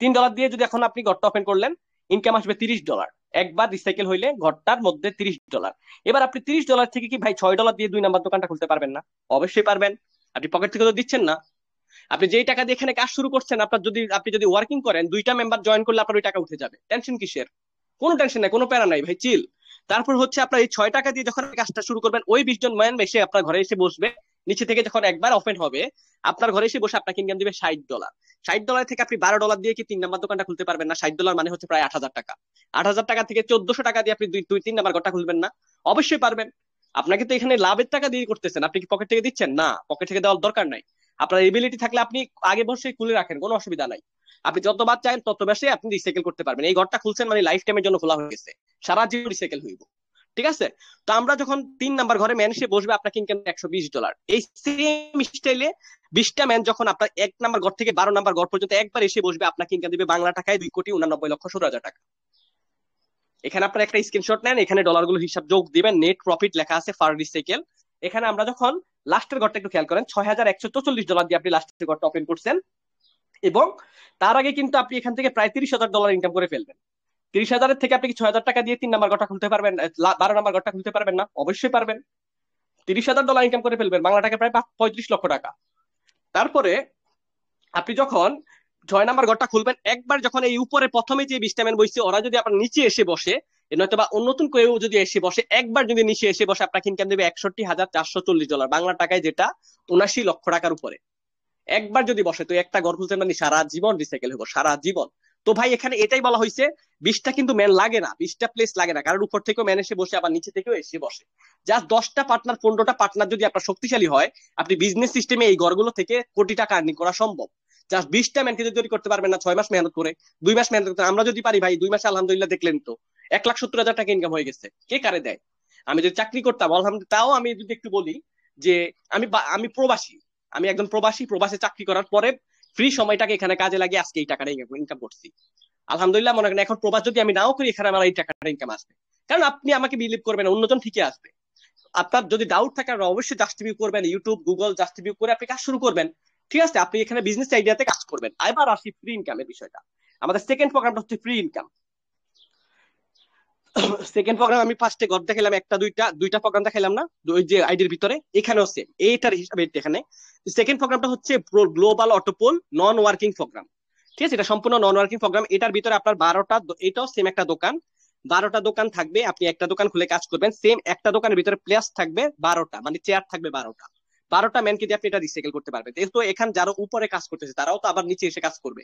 $3 দিয়ে যদি এখন আপনি ঘরটা ওপেন করলেন, ইনকাম আসবে $30। একবার রিসাইকেল হইলে ঘরটার মধ্যে $30। এবার আপনি $30 থেকে কি ভাই $6 দিয়ে 2 নাম্বার দোকানটা খুলতে পারবেন না? অবশ্যই পারবেন। আপনি পকেট থেকে তো দিচ্ছেন না। আপনি যেই টাকা দিয়ে এখানে কাজ শুরু করছেন, আপনার যদি আপনি যদি ওয়ার্কিং করেন, 2টা মেম্বার জয়েন করলে আপনার ওই টাকা উঠে যাবে। টেনশন কিসের? কোনো টেনশন নাই, কোনো প্যারা নাই ভাই, চিল। তারপর হচ্ছে আপনার এই $6 দিয়ে যখন কাজটা শুরু করবেন, ওই 20 জন ম্যান এসে আপনার ঘরে এসে বসবে, নিচে থেকে যখন একবার ওপেন হবে, আপনার ঘরে এসে বসে আপনাকে ইনকাম দিবে $60। $60 থেকে আপনি $12 দিয়ে কি 3 নাম্বার দোকানটা খুলতে পারবেন না? $60 মানে হচ্ছে প্রায় 8,000 টাকা। 8,000 টাকা থেকে 1,400 টাকা দিয়ে আপনি 2 3 নাম্বার ঘরটা খুলবেন না? অবশ্যই পারবেন। আপনাকে তো এখানে লাভের টাকা দিয়ে করতেছেন, আপনি কি পকেট থেকে দিচ্ছেন? না, পকেট থেকে দেওয়ার দরকার নাই। আপনার এবিলিটি থাকলে আপনি আগে বসে খুলে রাখেন, কোনো অসুবিধা নাই। আপনি যতবার চান তত বেশি আপনি রিসাইকেল করতে পারবেন। এই ঘরটা খুলছেন মানে লাইফ টাইমের জন্য খোলা হয়ে গেছে, সারা জীবন রিসাইকেল হইব। ঠিক আছে? তো আমরা যখন 3 নাম্বার ঘরে ম্যান এসে বসবে, আপনাকে ইনকাম $120। এই সেম স্টাইলে 20টা ম্যান যখন আপনার 1 নাম্বার ঘর থেকে 12 নাম্বার ঘর পর্যন্ত একবার এসে বসবে, আপনাকে ইনকাম দিবে বাংলা টাকায় 2,89,17,000 টাকা। এখানে আপনার একটা স্ক্রিনশট নেন, এখানে ডলারগুলো হিসাব যোগ দিবেন, নেট প্রফিট লেখা আছে ফার রিসাইকেল। এখানে আমরা যখন লাস্টের ঘরটা একটু খেয়াল করেন, $6,144 দিয়ে আপনি লাস্টের ঘরটা ওপেন করছেন, এবং তার আগে কিন্তু আপনি এখান থেকে প্রায় $30,000 ইনকাম করে ফেলবেন। 30,000-এর থেকে আপনি কি 6,000 টাকা দিয়ে 3 নাম্বার ঘরটা খুলতে পারবেন, 12 নাম্বার ঘরটা খুলতে পারবেন না? অবশ্যই পারবেন। $30,000 ইনকাম করে ফেলবেন, বাংলা টাকা প্রায় 35 লক্ষ টাকা। তারপরে আপনি যখন 6 নাম্বার ঘরটা খুলবেন, একবার যখন এই উপরে প্রথমে যে 20টা ম্যান বসছে, ওরা যদি আপনার নিচে এসে বসে, নয়তো বা নতুন কেউ যদি এসে বসে, একবার যদি নিচে এসে বসে, আপনাকে ইনকাম দেবে $61,440, বাংলা টাকায় যেটা 79 লক্ষ টাকার উপরে। একবার যদি বসে, তো একটা ঘর খুলতে মানে সারা জীবন রিসাইকেল হবো, সারা জীবন। তো ভাই এখানে এটাই বলা হয়েছে, 20টা কিন্তু ম্যান লাগে না, 20টা প্লেস লাগে না, কারণ উপর থেকেও ম্যান এসে বসে, আবার নিচে থেকেও এসে বসে। জাস্ট 10টা পার্টনার, 15টা পার্টনার যদি আপনার শক্তিশালী হয়, আপনি বিজনেস সিস্টেমে এই ঘরগুলো থেকে কোটি টাকা আর্নিং করা সম্ভব। জাস্ট 20টা ম্যানকে যদি তৈরি করতে পারবেন না 6 মাস মেহনত করে, 2 মাস মেহনত করতে, আমরা যদি পারি ভাই 2 মাসে আলহামদুলিল্লাহ দেখলেন তো 1,70,000 টাকা ইনকাম হয়ে গেছে। কে কারে দেয়? আমি যদি চাকরি করতাম আলহামদুলিল্লাহ, তাও আমি যদি একটু বলি যে আমি আমি প্রবাসী, আমি একজন প্রবাসী, প্রবাসে চাকরি করার পরে ফ্রি সময়টাকে এখানে কাজে লাগিয়ে আজকে এই টাকাটা ইনকাম করছি। আলহামদুলিল্লাহ, মনে করেন এখন প্রবাস যদি আমি নাও করি, এখানে আমার এই টাকাটা ইনকাম আসবে। কারণ আপনি আমাকে বিলিভ করবেন, অন্যজন ঠিকই আসবে। আপনার যদি ডাউট থাকে, অবশ্যই জাস্ট রিভিউ করবেন, ইউটিউব গুগল জাস্ট রিভিউ করে আপনি কাজ শুরু করবেন। ঠিক আছে? আপনি এখানে বিজনেস আইডিয়াতে কাজ করবেন। এবার আসি ফ্রি ইনকামের বিষয়টা। আমাদের সেকেন্ড প্রোগ্রামটা হচ্ছে ফ্রি ইনকাম। সেকেন্ড প্রোগ্রাম আমি ফার্স্টে ঘর দেখালাম, একটা দুইটা দুইটা প্রোগ্রাম দেখালাম না ওই যে আইডির ভিতরে, এখানেও সেম এইটার হিসাবে এখানে। সেকেন্ড প্রোগ্রামটা হচ্ছে গ্লোবাল অটোপোল নন ওয়ার্কিং প্রোগ্রাম। ঠিক আছে, এটা সম্পূর্ণ নন ওয়ার্কিং প্রোগ্রাম। এটার ভিতরে আপনার 12টা, এটাও সেম একটা দোকান, 12টা দোকান থাকবে। আপনি একটা দোকান খুলে কাজ করবেন, সেম একটা দোকানের ভিতরে প্লেস থাকবে 12টা, মানে চেয়ার থাকবে 12টা। 12টা ম্যানকে দিয়ে আপনি এটা রিসাইকেল করতে পারবেন। তো এখানে যারা উপরে কাজ করতেছে তারাও তো আবার নিচে এসে কাজ করবে,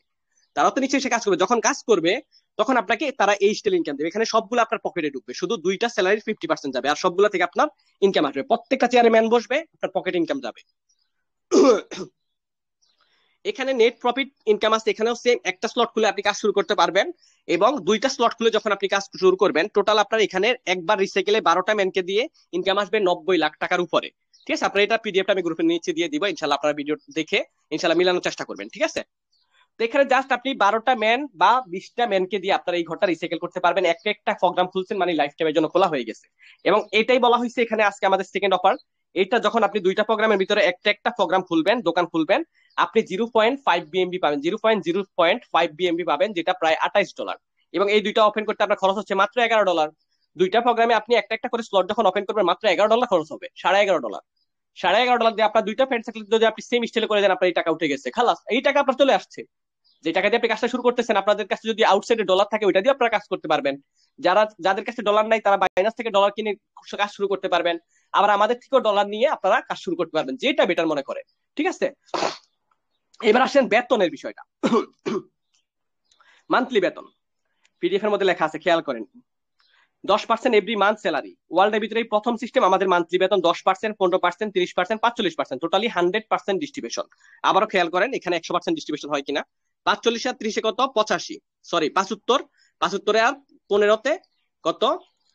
তারাও তো নিচে এসে কাজ করবে। যখন কাজ করবে তখন আপনাকে তারা এই স্টাইল ইনকাম দেবে। এখানে সবগুলো আপনার পকেটে ঢুকবে, শুধু দুইটা স্যালারির 50% যাবে, আর সবগুলো থেকে আপনার ইনকাম আসবে। প্রত্যেকটা চেয়ারে ম্যান বসবে, আপনার পকেট ইনকাম যাবে। এখানে নেট প্রফিট ইনকাম আছে, এখানেও সেম একটা স্লট খুলে আপনি কাজ শুরু করতে পারবেন। এবং দুইটা স্লট খুলে যখন আপনি কাজ শুরু করবেন, টোটাল আপনার এখানে একবার রিসাইকেলে 12টা ম্যানকে দিয়ে ইনকাম আসবে 90 লাখ টাকার উপরে। ঠিক আছে, আপনার এটা পিডিএফটা আমি গ্রুপের নিচে দিয়ে দিব, ইনশাল্লাহ আপনারা ভিডিও দেখে ইনশাল্লাহ মিলানোর চেষ্টা করবেন। ঠিক আছে, তো এখানে জাস্ট আপনি 12টা ম্যান বা 20টা ম্যানকে দিয়ে আপনার এই ঘরটা রিসাইকেল করতে পারবেন। একটা একটা প্রোগ্রাম খুলছেন মানে লাইফ টাইমের জন্য খোলা হয়ে গেছে। এবং এটাই বলা হয়েছে এখানে আজকে আমাদের সেকেন্ড অফার। এটা যখন আপনি দুইটা প্রোগ্রামের ভিতরে একটা একটা প্রোগ্রাম খুলবেন, দোকান খুলবেন, আপনি 0.5 BMB পাবেন, 0.05 BMB পাবেন, যেটা প্রায় $28। এবং এই দুইটা ওপেন করতে আপনার খরচ হচ্ছে মাত্র $11। দুইটা প্রোগ্রামে আপনি একটা একটা করে স্লট যখন ওপেন করবেন, মাত্র $11 খরচ হবে, $11.5। $11.5 দিয়ে আপনার দুইটা ফ্রেন্ড সার্কেল যদি আপনি সেম স্টাইলে করে দেন, আপনার এই টাকা উঠে গেছে, খালাস, এই টাকা আপনার চলে আসছে। যে টাকা দিয়ে আপনি কাজটা শুরু করতেছেন, আপনাদের কাছে যদি আউটসাইডে ডলার থাকে ওইটা দিয়ে আপনারা কাজ করতে পারবেন। যাদের কাছে ডলার নাই তারা বাইনান্স থেকে ডলার কিনে কাজ শুরু করতে পারবেন। আবার আমাদের থেকেও ডলার নিয়ে আপনারা কাজ শুরু করতে পারবেন, যেটা বেটার মনে করে। ঠিক আছে, এবার আসেন বেতনের বিষয়টা। মান্থলি বেতন পিডিএফ এর মধ্যে লেখা আছে, খেয়াল করেন। 10% এভরি মান্থ স্যালারি, ওয়ার্ল্ডের ভিতরে প্রথম সিস্টেম। আমাদের মান্থলি বেতন 10%, 15%, 30%, 45%, টোটালি 100% ডিস্ট্রিবিউশন। আবারও খেয়াল করেন এখানে 100% ডিস্ট্রিবিউশন হয় কিনা। 45 আর 30 কত, 85, সরি 75, 75 আর 15তে কত,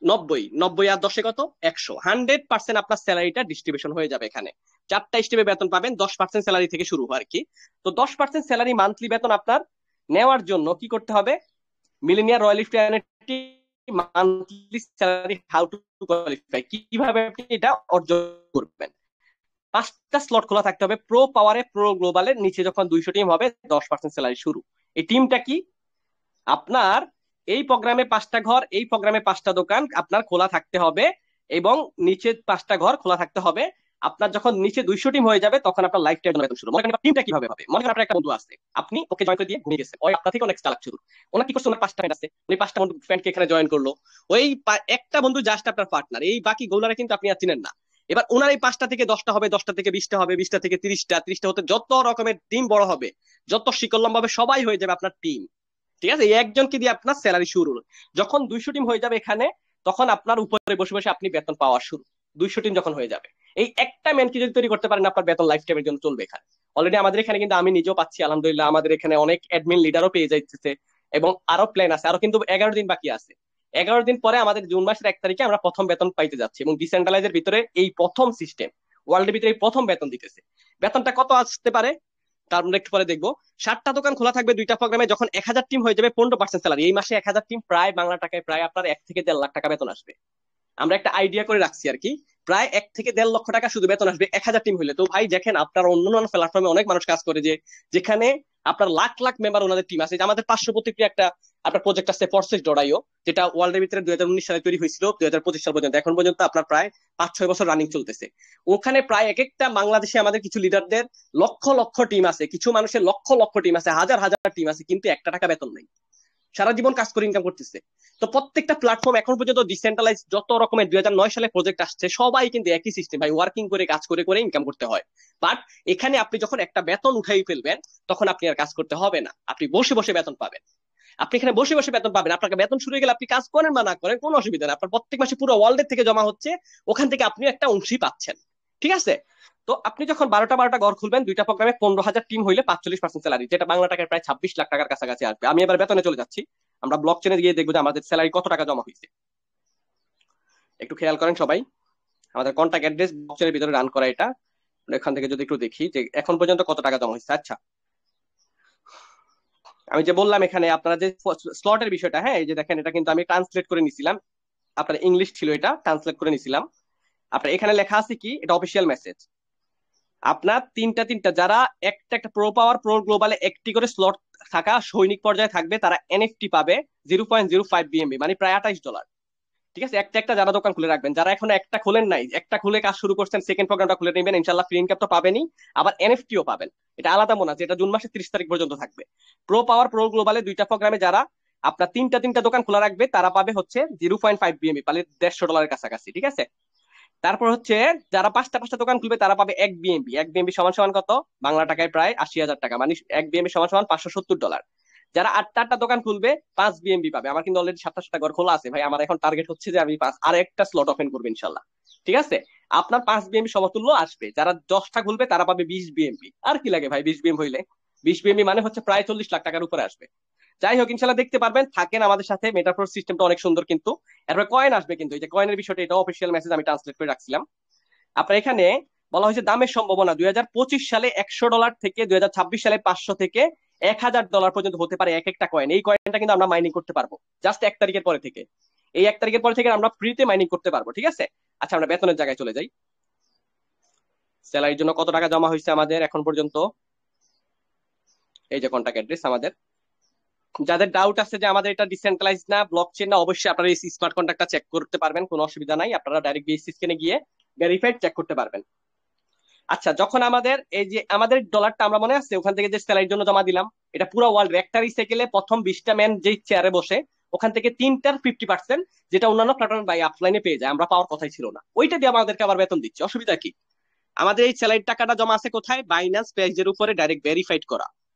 90, 90 আর 10 কত, 100। 100% আপনার স্যালারিটা ডিস্ট্রিবিউশন হয়ে যাবে এখানে। চারটা স্টেপে বেতন পাবেন, 10% স্যালারি থেকে শুরু হয় আর কি। তো 10% স্যালারি মান্থলি বেতন আপনার নেওয়ার জন্য কি করতে হবে? Millionaire royalty monthly salary how to qualify, কিভাবে আপনি এটা অর্জন করবেন। 5টা স্লট খোলা থাকতে হবে, প্রো পাওয়ারে প্রো গ্লোবালের নিচে যখন 200 টিম হবে 10% স্যালারি শুরু। এই টিমটা কি? আপনার এই প্রোগ্রামে 5টা ঘর, এই প্রোগ্রামে 5টা দোকান আপনার খোলা থাকতে হবে, এবং নিচে 5টা ঘর খোলা থাকতে হবে। আপনার যখন নিচে 200 টিম হয়ে যাবে তখন আপনার লাইফ টাইম বেতন শুরু। মনে করেন টিমটা কিভাবে হবে, মনে করেন আপনার একটা বন্ধু আছে, আপনি ওকে জয়েন করে দিয়ে ঘুমিয়ে গেছে, ওই আপনার থেকে অনেক চালাক শুরু। ওনার কি করছে, ওনার 5টা ফ্রেন্ড আছে, ওই 5টা বন্ধু ফ্রেন্ডকে এখানে জয়েন করলো। ওই একটা বন্ধু জাস্ট আপনার পার্টনার, এই বাকি গোলারে কিন্তু আপনি আর চিনেন না। এবার ওনার এই 5টা থেকে 10টা হবে, 10টা থেকে 20টা হবে, 20টা থেকে 30টা, 30টা হতে যত রকমের টিম বড় হবে, যত শিকল লম্বা হবে, সবাই হয়ে যাবে আপনার টিম। ঠিক আছে, এই একজনকে দিয়ে আপনার স্যালারি শুরু। যখন 200 টিম হয়ে যাবে এখানে, তখন আপনার উপরে বসে বসে আপনি বেতন পাওয়া শুরু। 200 টিম যখন হয়ে যাবে, এই একটা ম্যানকে যদি তৈরি করতে পারেন, আপনার বেতন লাইফ টাইমের জন্য চলবে এখানে। অলরেডি আমাদের এখানে কিন্তু আমি নিজেও পাচ্ছি আলহামদুলিল্লাহ, আমাদের এখানে অনেক অ্যাডমিন লিডারও পেয়ে যাচ্ছে। এবং আরো প্ল্যান আছে, আরো কিন্তু 11 দিন বাকি আছে। 11 দিন পরে আমাদের জুন মাসের 1 তারিখে আমরা প্রথম বেতন পাইতে যাচ্ছি, এবং ডিসেন্ট্রালাইজের ভিতরে এই প্রথম সিস্টেম, ওয়ার্ল্ডের ভিতরে এই প্রথম বেতন দিতেছে। বেতনটা কত আসতে পারে তার আমরা একটু পরে দেখবো। 7টা দোকান খোলা থাকবে দুইটা প্রোগ্রামে, যখন 1000 টিম হয়ে যাবে 15% স্যালারি। এই মাসে 1000 টিম প্রায় বাংলা টাকায় প্রায় আপনার 1 থেকে 1.5 লাখ টাকা বেতন আসবে। আমরা একটা আইডিয়া করে রাখছি আর কি, প্রায় 1 থেকে 1.5 লক্ষ টাকা শুধু বেতন আসবে 1000 টিম হইলে। তো ভাই দেখেন, আপনার অন্যান্য প্ল্যাটফর্মে অনেক মানুষ কাজ করে, যে যেখানে আপনার লাখ লাখ মেম্বার ওনাদের টিম আছে। আমাদের পার্শ্ববর্তী একটা আপনার প্রজেক্ট আছে ফরসেস ডরাইও, যেটা ওয়ার্ল্ডের ভিতরে 2019 সালে তৈরি হয়েছিল, 2025 সাল পর্যন্ত, এখন পর্যন্ত আপনার প্রায় 5-6 বছর রানিং চলতেছে। ওখানে প্রায় এক একটা বাংলাদেশে আমাদের কিছু লিডারদের লক্ষ লক্ষ টিম আছে, কিছু মানুষের লক্ষ লক্ষ টিম আছে, হাজার হাজার টিম আছে, কিন্তু 1 টাকা বেতন নেই, সারা জীবন কাজ করে ইনকাম করতেছে। তো প্রত্যেকটা প্ল্যাটফর্ম এখন পর্যন্ত ডিসেন্ট্রালাইজ যত রকমের 2009 সালে প্রজেক্ট আসছে, সবাই কিন্তু একই সিস্টেম ভাই, ওয়ার্কিং করে কাজ করে করে ইনকাম করতে হয়। বাট এখানে আপনি যখন একটা বেতন উঠাই ফেলবেন, তখন আপনি আর কাজ করতে হবে না, আপনি বসে বসে বেতন পাবেন। আপনি এখানে বসে বসে বেতন পাবেন, আপনাকে বেতন শুরু হয়ে গেলে আপনি কাজ করেন বা না করেন কোনো অসুবিধা নেই, আপনার প্রত্যেক মাসে পুরো ওয়ার্ল্ডের থেকে জমা হচ্ছে, ওখান থেকে আপনি একটা অংশই পাচ্ছেন। ঠিক আছে, তো আপনি যখন 12টা ঘর খুলবেন, দুইটা প্রোগ্রামে 15,000 টিম হইলে 45% স্যালারি, যেটা বাংলা টাকায় প্রায় 26 লাখ টাকার কাছাকাছি আসবে। আমি এবার বেতনে চলে যাচ্ছি, আমরা ব্লক চেনে গিয়ে দেখবো যে আমাদের স্যালারি কত টাকা জমা হয়েছে। একটু খেয়াল করেন সবাই, আমাদের কন্ট্যাক্ট অ্যাড্রেস ব্লক চেনের ভিতরে রান করা এটা। এখান থেকে যদি একটু দেখি যে এখন পর্যন্ত কত টাকা জমা হয়েছে। আচ্ছা, আমি যে বললাম এখানে আপনারা যে স্লটের বিষয়টা, হ্যাঁ এই যে দেখেন, এটা কিন্তু আমি ট্রান্সলেট করে নিছিলাম, আপনার ইংলিশ ছিল, এটা ট্রান্সলেট করে নিছিলাম। আপনার এখানে লেখা আছে কি, এটা অফিসিয়াল মেসেজ। আপনার তিনটা তিনটা যারা একটা একটা প্রো পাওয়ার প্রো গ্লোবালে একটি করে স্লট থাকা সৈনিক পর্যায়ে থাকবে, তারা এনএফটি পাবে 0.05 BMB, মানে প্রায় $28। ঠিক আছে, একটা একটা যারা দোকান খুলে রাখবেন, যারা এখন একটা খুলেন নাই, একটা খুলে কাজ শুরু করছেন, সেকেন্ড প্রোগ্রামটা খুলে নেবেন, ইনশাল্লাহ ফ্রি ইনকাম তো পাবেনই, আবার এনএফটিও পাবেন। এটা আলাদা মনে আছে, এটা জুন মাসের 30 তারিখ পর্যন্ত থাকবে। প্রো পাওয়ার, প্রো গ্লোবালে দুইটা প্রোগ্রামে যারা আপনার তিনটা তিনটা দোকান খোলা রাখবে তারা পাবে হচ্ছে 0.5 বিএমবি, মানে $150 কাছাকাছি। ঠিক আছে, তারপর হচ্ছে যারা পাঁচটা পাঁচটা দোকান খুলবে তারা পাবে 1 বিএমবি। 1 বিএমবি সমান সমান কত বাংলা টাকায়? প্রায় 80,000 টাকা, মানে 1 বিএমবি সমান সমান $570। যারা আটটা আটটা দোকান খুলবে 5 বিএমবি পাবে। আমার কিন্তু অলরেডি সাতটা সাতটা ঘর খোলা আছে ভাই, আমার এখন টার্গেট হচ্ছে যে আমি আর একটা স্লট ওপেন করবো ইনশাল্লাহ। ঠিক আছে, আপনার 5 বিএমবি সমতুল্য আসবে। যারা 10টা খুলবে তারা পাবে 20 বিএমবি। আর কি লাগে ভাই 20 বিএমবি হইলে? 20 বিএমবি মানে হচ্ছে প্রায় 40 লাখ টাকার উপরে আসবে। যাই হোক, ইনশাল্লাহ দেখতে পারবেন, থাকেন আমাদের সাথে। মেটাফোর সিস্টেমটা অনেক সুন্দর কিন্তু। এরপর কয়েন আসবে, কিন্তু এই যে কয়েনের বিষয়টা, এটা অফিসিয়াল মেসেজ আমি ট্রান্সলেট করে রাখছিলাম। আপনার এখানে বলা হয়েছে দামের সম্ভাবনা 2025 সালে $100 থেকে 2026 সালে 500 থেকে $1,000 পর্যন্ত হতে পারে এক একটা কয়েন। এই কয়েনটা কিন্তু আমরা মাইনিং করতে পারবো জাস্ট 1 তারিখের পরে থেকে। এই 1 তারিখের পরে থেকে আমরা ফ্রিতে মাইনিং করতে পারবো। ঠিক আছে, আচ্ছা আমরা বেতনের জায়গায় চলে যাই। স্যালারির জন্য কত টাকা জমা হয়েছে আমাদের এখন পর্যন্ত? এই যে কন্টাক্ট অ্যাড্রেস আমাদের। যাদের ডাউট আছে যে আমাদের এটা ডিসেন্ট্রালাইজ না, ব্লক চেন না, অবশ্যই আপনারা এই স্মার্ট কন্ট্রাক্টটা চেক করতে পারবেন, কোনো অসুবিধা নাই। আপনারা ডাইরেক্ট বিএসসি স্ক্যানে গিয়ে ভেরিফাইড চেক করতে পারবেন। আচ্ছা, যখন আমাদের এই যে আমাদের ডলারটা আমরা মনে আছে ওখান থেকে যে স্যালারির জন্য জমা দিলাম, এটা পুরো ওয়ার্ল্ড একটা রিসাইকেলে প্রথম 20টা ম্যান যেই চেয়ারে বসে, ওখান থেকে তিনটার 50%, যেটা অন্যান্য প্ল্যাটফর্ম বাই অফলাইনে পেয়ে যায়, আমরা পাওয়ার কথাই ছিল না, ওইটা দিয়ে আমাদেরকে আবার বেতন দিচ্ছে। অসুবিধা কি? আমাদের এই স্যালারির টাকাটা জমা আছে কোথায়? বাইন্যান্স পেজের উপরে ডাইরেক্ট ভেরিফাইড করা,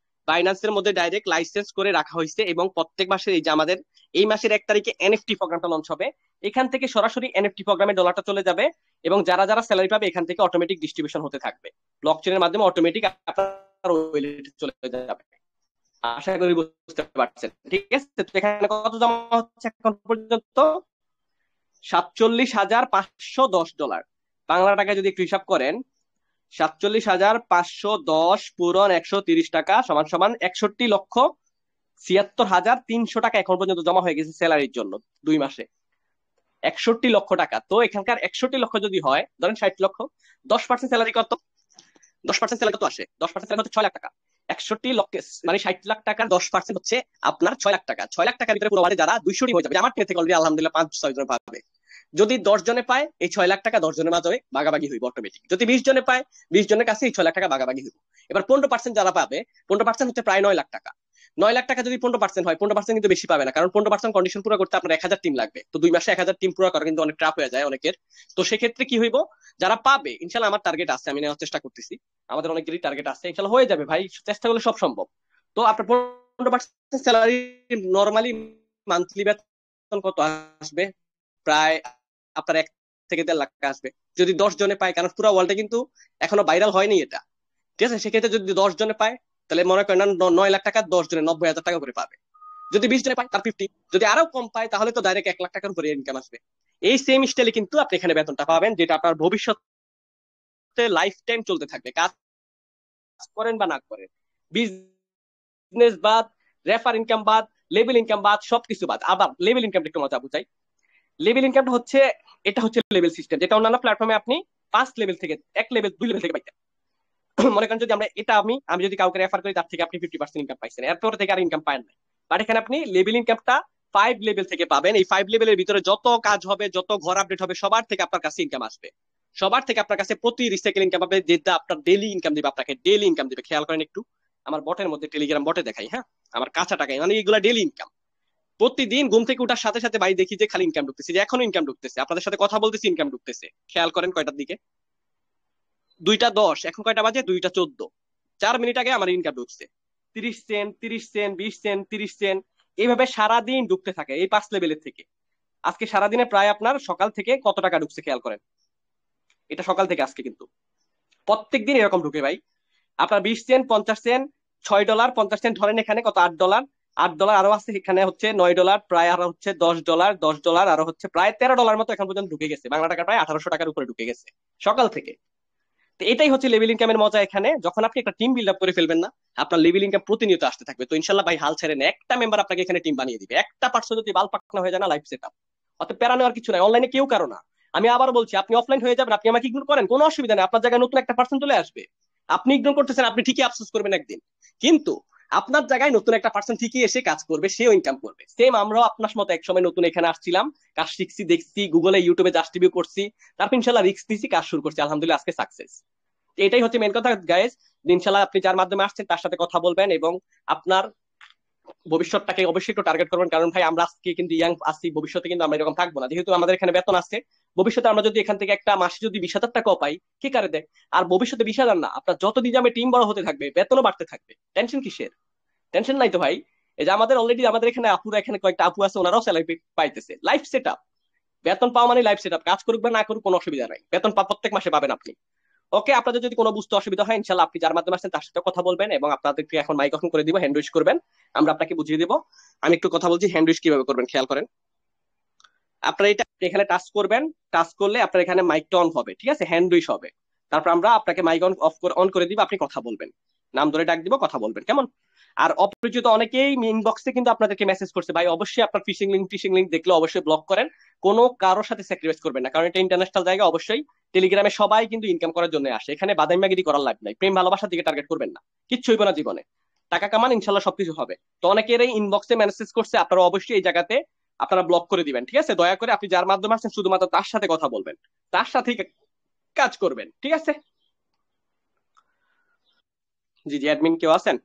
বাইন্যান্সের মধ্যে ডাইরেক্ট লাইসেন্স করে রাখা হয়েছে। এবং প্রত্যেক মাসে এই যে আমাদের এই মাসের 1 তারিখে এনএফটি প্রোগ্রামটা লঞ্চ হবে, এখান থেকে সরাসরি এনএফটি প্রোগ্রামে ডলারটা চলে যাবে, এবং যারা যারা স্যালারি পাবে এখান থেকে অটোমেটিক ডিস্ট্রিবিউশন হতে থাকবে, ব্লক চেনের মাধ্যমে অটোমেটিক আপনার ওয়ালেটে চলে যাবে। আশা করি বুঝতে পারছেন। ঠিক আছে, তো এখানে কত জমা হচ্ছে এখন পর্যন্ত? $47,510। বাংলা টাকায় যদি একটু হিসাব করেন, 47,510 পূরণ 130 টাকা সমান সমান 61,76,300 টাকা এখন পর্যন্ত জমা হয়ে গেছে স্যালারির জন্য 2 মাসে। 61 লক্ষ টাকা। তো এখানকার 61 লক্ষ যদি হয়, ধরেন 60 লক্ষ, 10% স্যালারি কত? 10% স্যালারি কত আসে? 10% স্যালারি হচ্ছে 6 লাখ টাকা। 61 লক্ষ মানে 60 লাখ টাকার 10% হচ্ছে আপনার 6 লাখ টাকা। 6 লাখ টাকার ভিতরে পুরো মানে যারা 200 হয়ে যাবে, আমার থেকে অলরেডি আলহামদুলিল্লাহ 5-6 জন পাবে। যদি 10 জনে পায় এই 6 লাখ টাকা 10 জনের মাঝে ভাগাভাগি হইব অটোমেটিক। যদি 20 জনে পায় 20 জনের কাছে এই 6 লাখ টাকা ভাগাভাগি হইব। এবার 15% যারা পাবে, 15% হচ্ছে প্রায় 9 লাখ টাকা। 9 লাখ টাকা যদি 15% হয়, 15% কিন্তু বেশি পাবে না, কারণ 15% কন্ডিশন পুরো করতে আপনার 1,000 টিম লাগবে। তো 2 মাসে 1,000 টিম পুরো করা কিন্তু অনেক টাফ হয়ে যায় অনেকের। তো সেক্ষেত্রে কি হইব, যারা পাবে, ইনশাল্লাহ আমার টার্গেট আছে, আমি নেওয়ার চেষ্টা করতেছি, আমাদের অনেকেরই টার্গেট আছে, ইনশাল্লাহ হয়ে যাবে ভাই, চেষ্টা করলে সব সম্ভব। তো আপনার 15% স্যালারি নর্মালি মান্থলি বেতন কত আসবে? প্রায় আপনার 1 থেকে 1.5 লাখ টাকা আসবে যদি 10 জনে পায়, কারণ পুরো ওয়ার্ল্ডে কিন্তু এখনো ভাইরাল হয়নি এটা। ঠিক আছে, সেক্ষেত্রে যদি 10 জনে পায় তাহলে মনে করেন 9 লাখ টাকা, 10 জনে 90,000 টাকা করে পাবে। যদি 20 জনে পায় তার 50, যদি আরো কম পায় তাহলে তো ডাইরেক্ট 1 লাখ টাকার উপরে ইনকাম আসবে। এই সেম স্টাইলে কিন্তু আপনি এখানে বেতনটা পাবেন, যেটা আপনার ভবিষ্যতে লাইফ টাইম চলতে থাকবে, কাজ করেন বা না করেন। বিজনেস বাদ, রেফার ইনকাম বাদ, লেভেল ইনকাম বাদ, সবকিছু বাদ। আবার লেভেল ইনকামটা একটু মজা বুঝাই। লেভেল ইনকামটা হচ্ছে, এটা হচ্ছে লেভেল সিস্টেম, যেটা অন্যান্য প্ল্যাটফর্মে আপনি 5 লেভেল থেকে, 1 লেভেল 2 লেভেল থেকে পাইতেন। মনে করেন যদি আমরা এটা আমি আমি যদি কাউকে রেফার করি, তার থেকে আপনি 50% ইনকাম পাইছেন, এরপর থেকে আর ইনকাম পায় না। বাট এখানে আপনি লেভেল ইনকামটা 5 লেভেল থেকে পাবেন। এই 5 লেভেলের ভিতরে যত কাজ হবে, যত ঘর আপডেট হবে, সবার থেকে আপনার কাছে ইনকাম আসবে। সবার থেকে আপনার কাছে প্রতি রিসাইকেল ইনকাম পাবে, যেটা আপনার ডেইলি ইনকাম দিবে, আপনাকে ডেইলি ইনকাম দিবে। খেয়াল করেন একটু, আমার বটের মধ্যে, টেলিগ্রাম বটে দেখাই, হ্যাঁ, আমার কাঁচা টাকায়, মানে এগুলা ডেইলি ইনকাম। প্রতিদিন ঘুম থেকে উঠার সাথে সাথে ভাই দেখি যে খালি ইনকাম ঢুকতেছে, যে এখনো ইনকাম ঢুকতেছে, আপনাদের সাথে কথা বলতেছি ইনকাম ঢুকতেছে। খেয়াল করেন কয়টার দিকে, 2টা 10, এখন কয়টা বাজে? 2টা 14, 4 মিনিট আগে আমার ইনকাম ঢুকছে। 30 সেন্ট, 30 সেন্ট, 20 সেন্ট, 30 সেন্ট, এইভাবে সারাদিন ঢুকতে থাকে এই 5 লেভেলের থেকে। আজকে সারাদিনে প্রায় আপনার সকাল থেকে কত টাকা ঢুকছে খেয়াল করেন, এটা সকাল থেকে আজকে কিন্তু প্রত্যেকদিন এরকম ঢুকে ভাই। আপনার 20 সেন্ট, 50 সেন্ট, $6, 50 সেন্ট ধরেন, এখানে কত? $8। $8 আরো আছে, এখানে হচ্ছে $9, প্রায় আরো হচ্ছে $10, $10 আরো হচ্ছে প্রায় $13 মতো এখন পর্যন্ত ঢুকে গেছে। বাংলা টাকা প্রায় 1,800 টাকার উপরে ঢুকে গেছে সকাল থেকে। তো এটাই হচ্ছে লেভেল ইনকামের মজা। এখানে যখন আপনি একটা টিম বিল্ড আপ করে ফেলবেন না, আপনার লেভেল ইনকাম প্রতিনিয়ত আসতে থাকবে। তো ইনশাল্লাহ ভাই, হাল ছেড়ে না, একটা মেম্বার আপনাকে এখানে টিম বানিয়ে দিবে। একটা পার্সন যদি বাল পাকনা হয়ে যায় না, লাইফ সেট আপ। অত প্যারা নেওয়ার কিছু নাই, অনলাইনে কেউ কারো না। আমি আবার বলছি, আপনি অফলাইন হয়ে যাবেন, আপনি আমাকে ইগনোর করেন, কোনো অসুবিধা নেই, আপনার জায়গায় নতুন একটা পার্সন চলে আসবে। আপনি ইগনোর করতেছেন, আপনি ঠিকই আফসোস করবেন একদিন, কিন্তু আপনার জায়গায় নতুন একটা পার্সন ঠিকই এসে কাজ করবে, সেও ইনকাম করবে। সেম আমরাও আপনার মতো একসময় নতুন এখানে আসছিলাম, কাজ শিখছি, দেখছি, গুগলে ইউটিউবে জাস্ট রিভিউ করছি, তারপর ইনশাল্লাহ রিস্ক দিছি, কাজ শুরু করছি, আলহামদুলিল্লাহ আজকে সাকসেস। এটাই হচ্ছে মেন কথা গাইস। ইনশাল্লাহ আপনি যার মাধ্যমে আসছেন তার সাথে কথা বলবেন এবং আপনার ভবিষ্যৎটাকে অবশ্যই একটু টার্গেট করবেন, কারণ ভাই আমরা আজকে কিন্তু ইয়াং আছি, ভবিষ্যতে কিন্তু আমরা এরকম থাকবো না। যেহেতু আমাদের এখানে বেতন আছে, ভবিষ্যতে আমরা যদি এখান থেকে একটা মাসে যদি 20,000 টাকাও পাই, কি কারে দেয়। আর ভবিষ্যতে 20,000 না, আপনার যত দিন যাবে টিম বড় হতে থাকবে, বেতনও বাড়তে থাকবে, টেনশন কিসের? টেনশন নাই তো ভাই। এই যে আমাদের অলরেডি আমাদের এখানে আপুরা, এখানে কয়েকটা আপু আছে, ওনারাও স্যালারি পাইতেছে। লাইফ সেট আপ, বেতন পাওয়া মানে লাইফ সেট আপ, কাজ করুক বা না করুক কোনো অসুবিধা নাই, বেতন প্রত্যেক মাসে পাবেন আপনি। ওকে, আপনাদের যদি কোনো বুঝতে অসুবিধা হয় ইনশাল্লাহ আপনি যার মাধ্যমে আসছেন তার সাথে কথা বলবেন, এবং আপনাদেরকে এখন মাইক অন করে দিব, হ্যান্ড উইশ করবেন, আমরা আপনাকে বুঝিয়ে দিব। আমি একটু কথা বলছি, হ্যান্ড উইশ কিভাবে করবেন খেয়াল করেন। আপনারা এটা এখানে টাচ করবেন, টাচ করলে আপনার এখানে মাইকটা অন হবে, ঠিক আছে, হ্যান্ড উইশ হবে। তারপর আমরা আপনাকে মাইক অন অফ করে অন করে দিব, আপনি কথা বলবেন, নাম ধরে ডাক দিব, কথা বলবেন, কেমন? আর অপরিচিত অনেকেই ইনবক্সে কিন্তু আপনাদেরকে মেসেজ করছে, ভাই অবশ্যই আপনার ফিশিং লিংক দেখলে অবশ্যই ব্লক করেন, কোনো কারোর সাথে স্যাক্রিফাইস করবেন না, কারণ এটা ইন্টারন্যাশনাল জায়গা। অবশ্যই টেলিগ্রামে সবাই কিন্তু ইনকাম করার জন্য আসে, এখানে বাদাইমাগিরি করার লাভ নাই, প্রেম ভালোবাসার দিকে টার্গেট করবেন না, কিচ্ছু হইবে না জীবনে, টাকা কামান ইনশাল্লাহ সবকিছু হবে। তো অনেকের এই ইনবক্সে মেসেজ করছে, আপনারা অবশ্যই এই জায়গাতে আপনারা ব্লক করে দিবেন, ঠিক আছে? দয়া করে আপনি যার মাধ্যমে আসছেন শুধুমাত্র তার সাথে কথা বলবেন, তার সাথেই কাজ করবেন, ঠিক আছে? জি জি, অ্যাডমিন কেউ আছেন?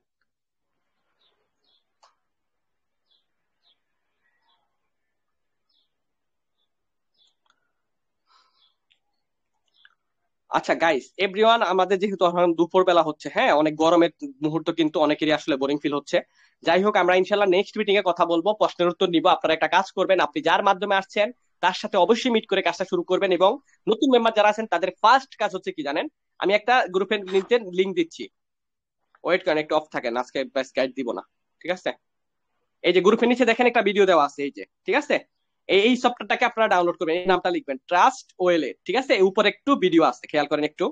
আচ্ছা গাইস এভরিওয়ান, আমাদের যেহেতু এখন দুপুর বেলা হচ্ছে, হ্যাঁ, অনেক গরমের মুহূর্ত, কিন্তু অনেকেরই আসলে বোরিং ফিল হচ্ছে। যাই হোক, আমরা ইনশাল্লাহ নেক্সট মিটিং এ কথা বলবো, প্রশ্নের উত্তর নিব। আপনারা একটা কাজ করবেন, আপনি যার মাধ্যমে আসছেন তার সাথে অবশ্যই মিট করে কাজটা শুরু করবেন, এবং নতুন মেম্বার যারা আছেন তাদের ফার্স্ট কাজ হচ্ছে কি জানেন? আমি একটা গ্রুপের লিঙ্ক দিচ্ছি, ওয়েট করেন একটু, অফ থাকেন, আজকে গাইড দিব না, ঠিক আছে? এই যে গ্রুপের নিচে দেখেন একটা ভিডিও দেওয়া আছে, এই যে, ঠিক আছে, এই সফটওয়্যারটাকে আপনারা ডাউনলোড করবেন, এই নামটা লিখবেন ট্রাস্ট ওয়েলে, ঠিক আছে? এই উপরে একটু ভিডিও আছে, খেয়াল করেন একটু,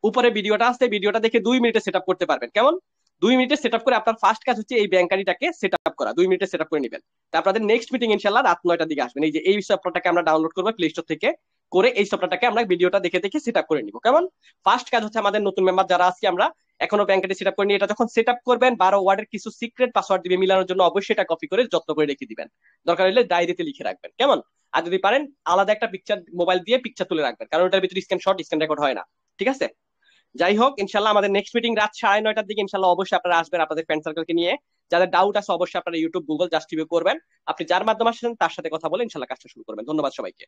উপরে ভিডিওটা আছে, ভিডিওটা দেখে 2 মিনিটে সেট আপ করতে পারবেন, কেমন? 2 মিনিটে সেট আপ করে আপনার ফার্স্ট কাজ হচ্ছে এই ব্যাংকারিটাকে সেট আপ করা, 2 মিনিটে সেট আপ করে নেবেন। তা আপনাদের নেক্সট মিটিং ইনশাল্লাহ রাত 9টার দিকে আসবেন। এই যে এই সফটওয়্যারটাকে আমরা ডাউনলোড করবো প্লে স্টোর থেকে, করে এই সফটওয়্যারটাকে আমরা ভিডিওটা দেখে দেখে সেট আপ করে নিব, কেমন? ফার্স্ট কাজ হচ্ছে আমাদের নতুন মেম্বার যারা আছি আমরা এখনো ব্যাংকারি সেট আপ করে নিয়ে, এটা যখন সেট আপ করবেন 12 ওয়ার্ডের কিছু সিক্রেট পাসওয়ার্ড দিবে মিলানোর জন্য, অবশ্যই এটা কপি করে যত্ন করে রেখে দিবেন, দরকার হলে ডায়েরিতে লিখে রাখবেন, কেমন? আর যদি পারেন আলাদা একটা পিকচার মোবাইল দিয়ে পিকচার তুলে রাখবেন, কারণ ওটার ভিতরে স্ক্যান রেকর্ড হয় না, ঠিক আছে? যাই হোক, ইনশাল্লাহ আমাদের নেক্সট মিটিং রাত 9:30টার দিকে, ইনশাল্লাহ অবশ্যই আপনারা আসবেন আপনাদের ফ্রেন্ড সার্কেলকে নিয়ে। যাদের ডাউট আছে অবশ্যই আপনারা ইউটিউব গুগল জাস্ট রিভিউ করবেন, আপনি যার মাধ্যমে আসছেন তার সাথে কথা বলে ইনশাল্লাহ কাজটা শুরু করবেন। ধন্যবাদ সবাইকে।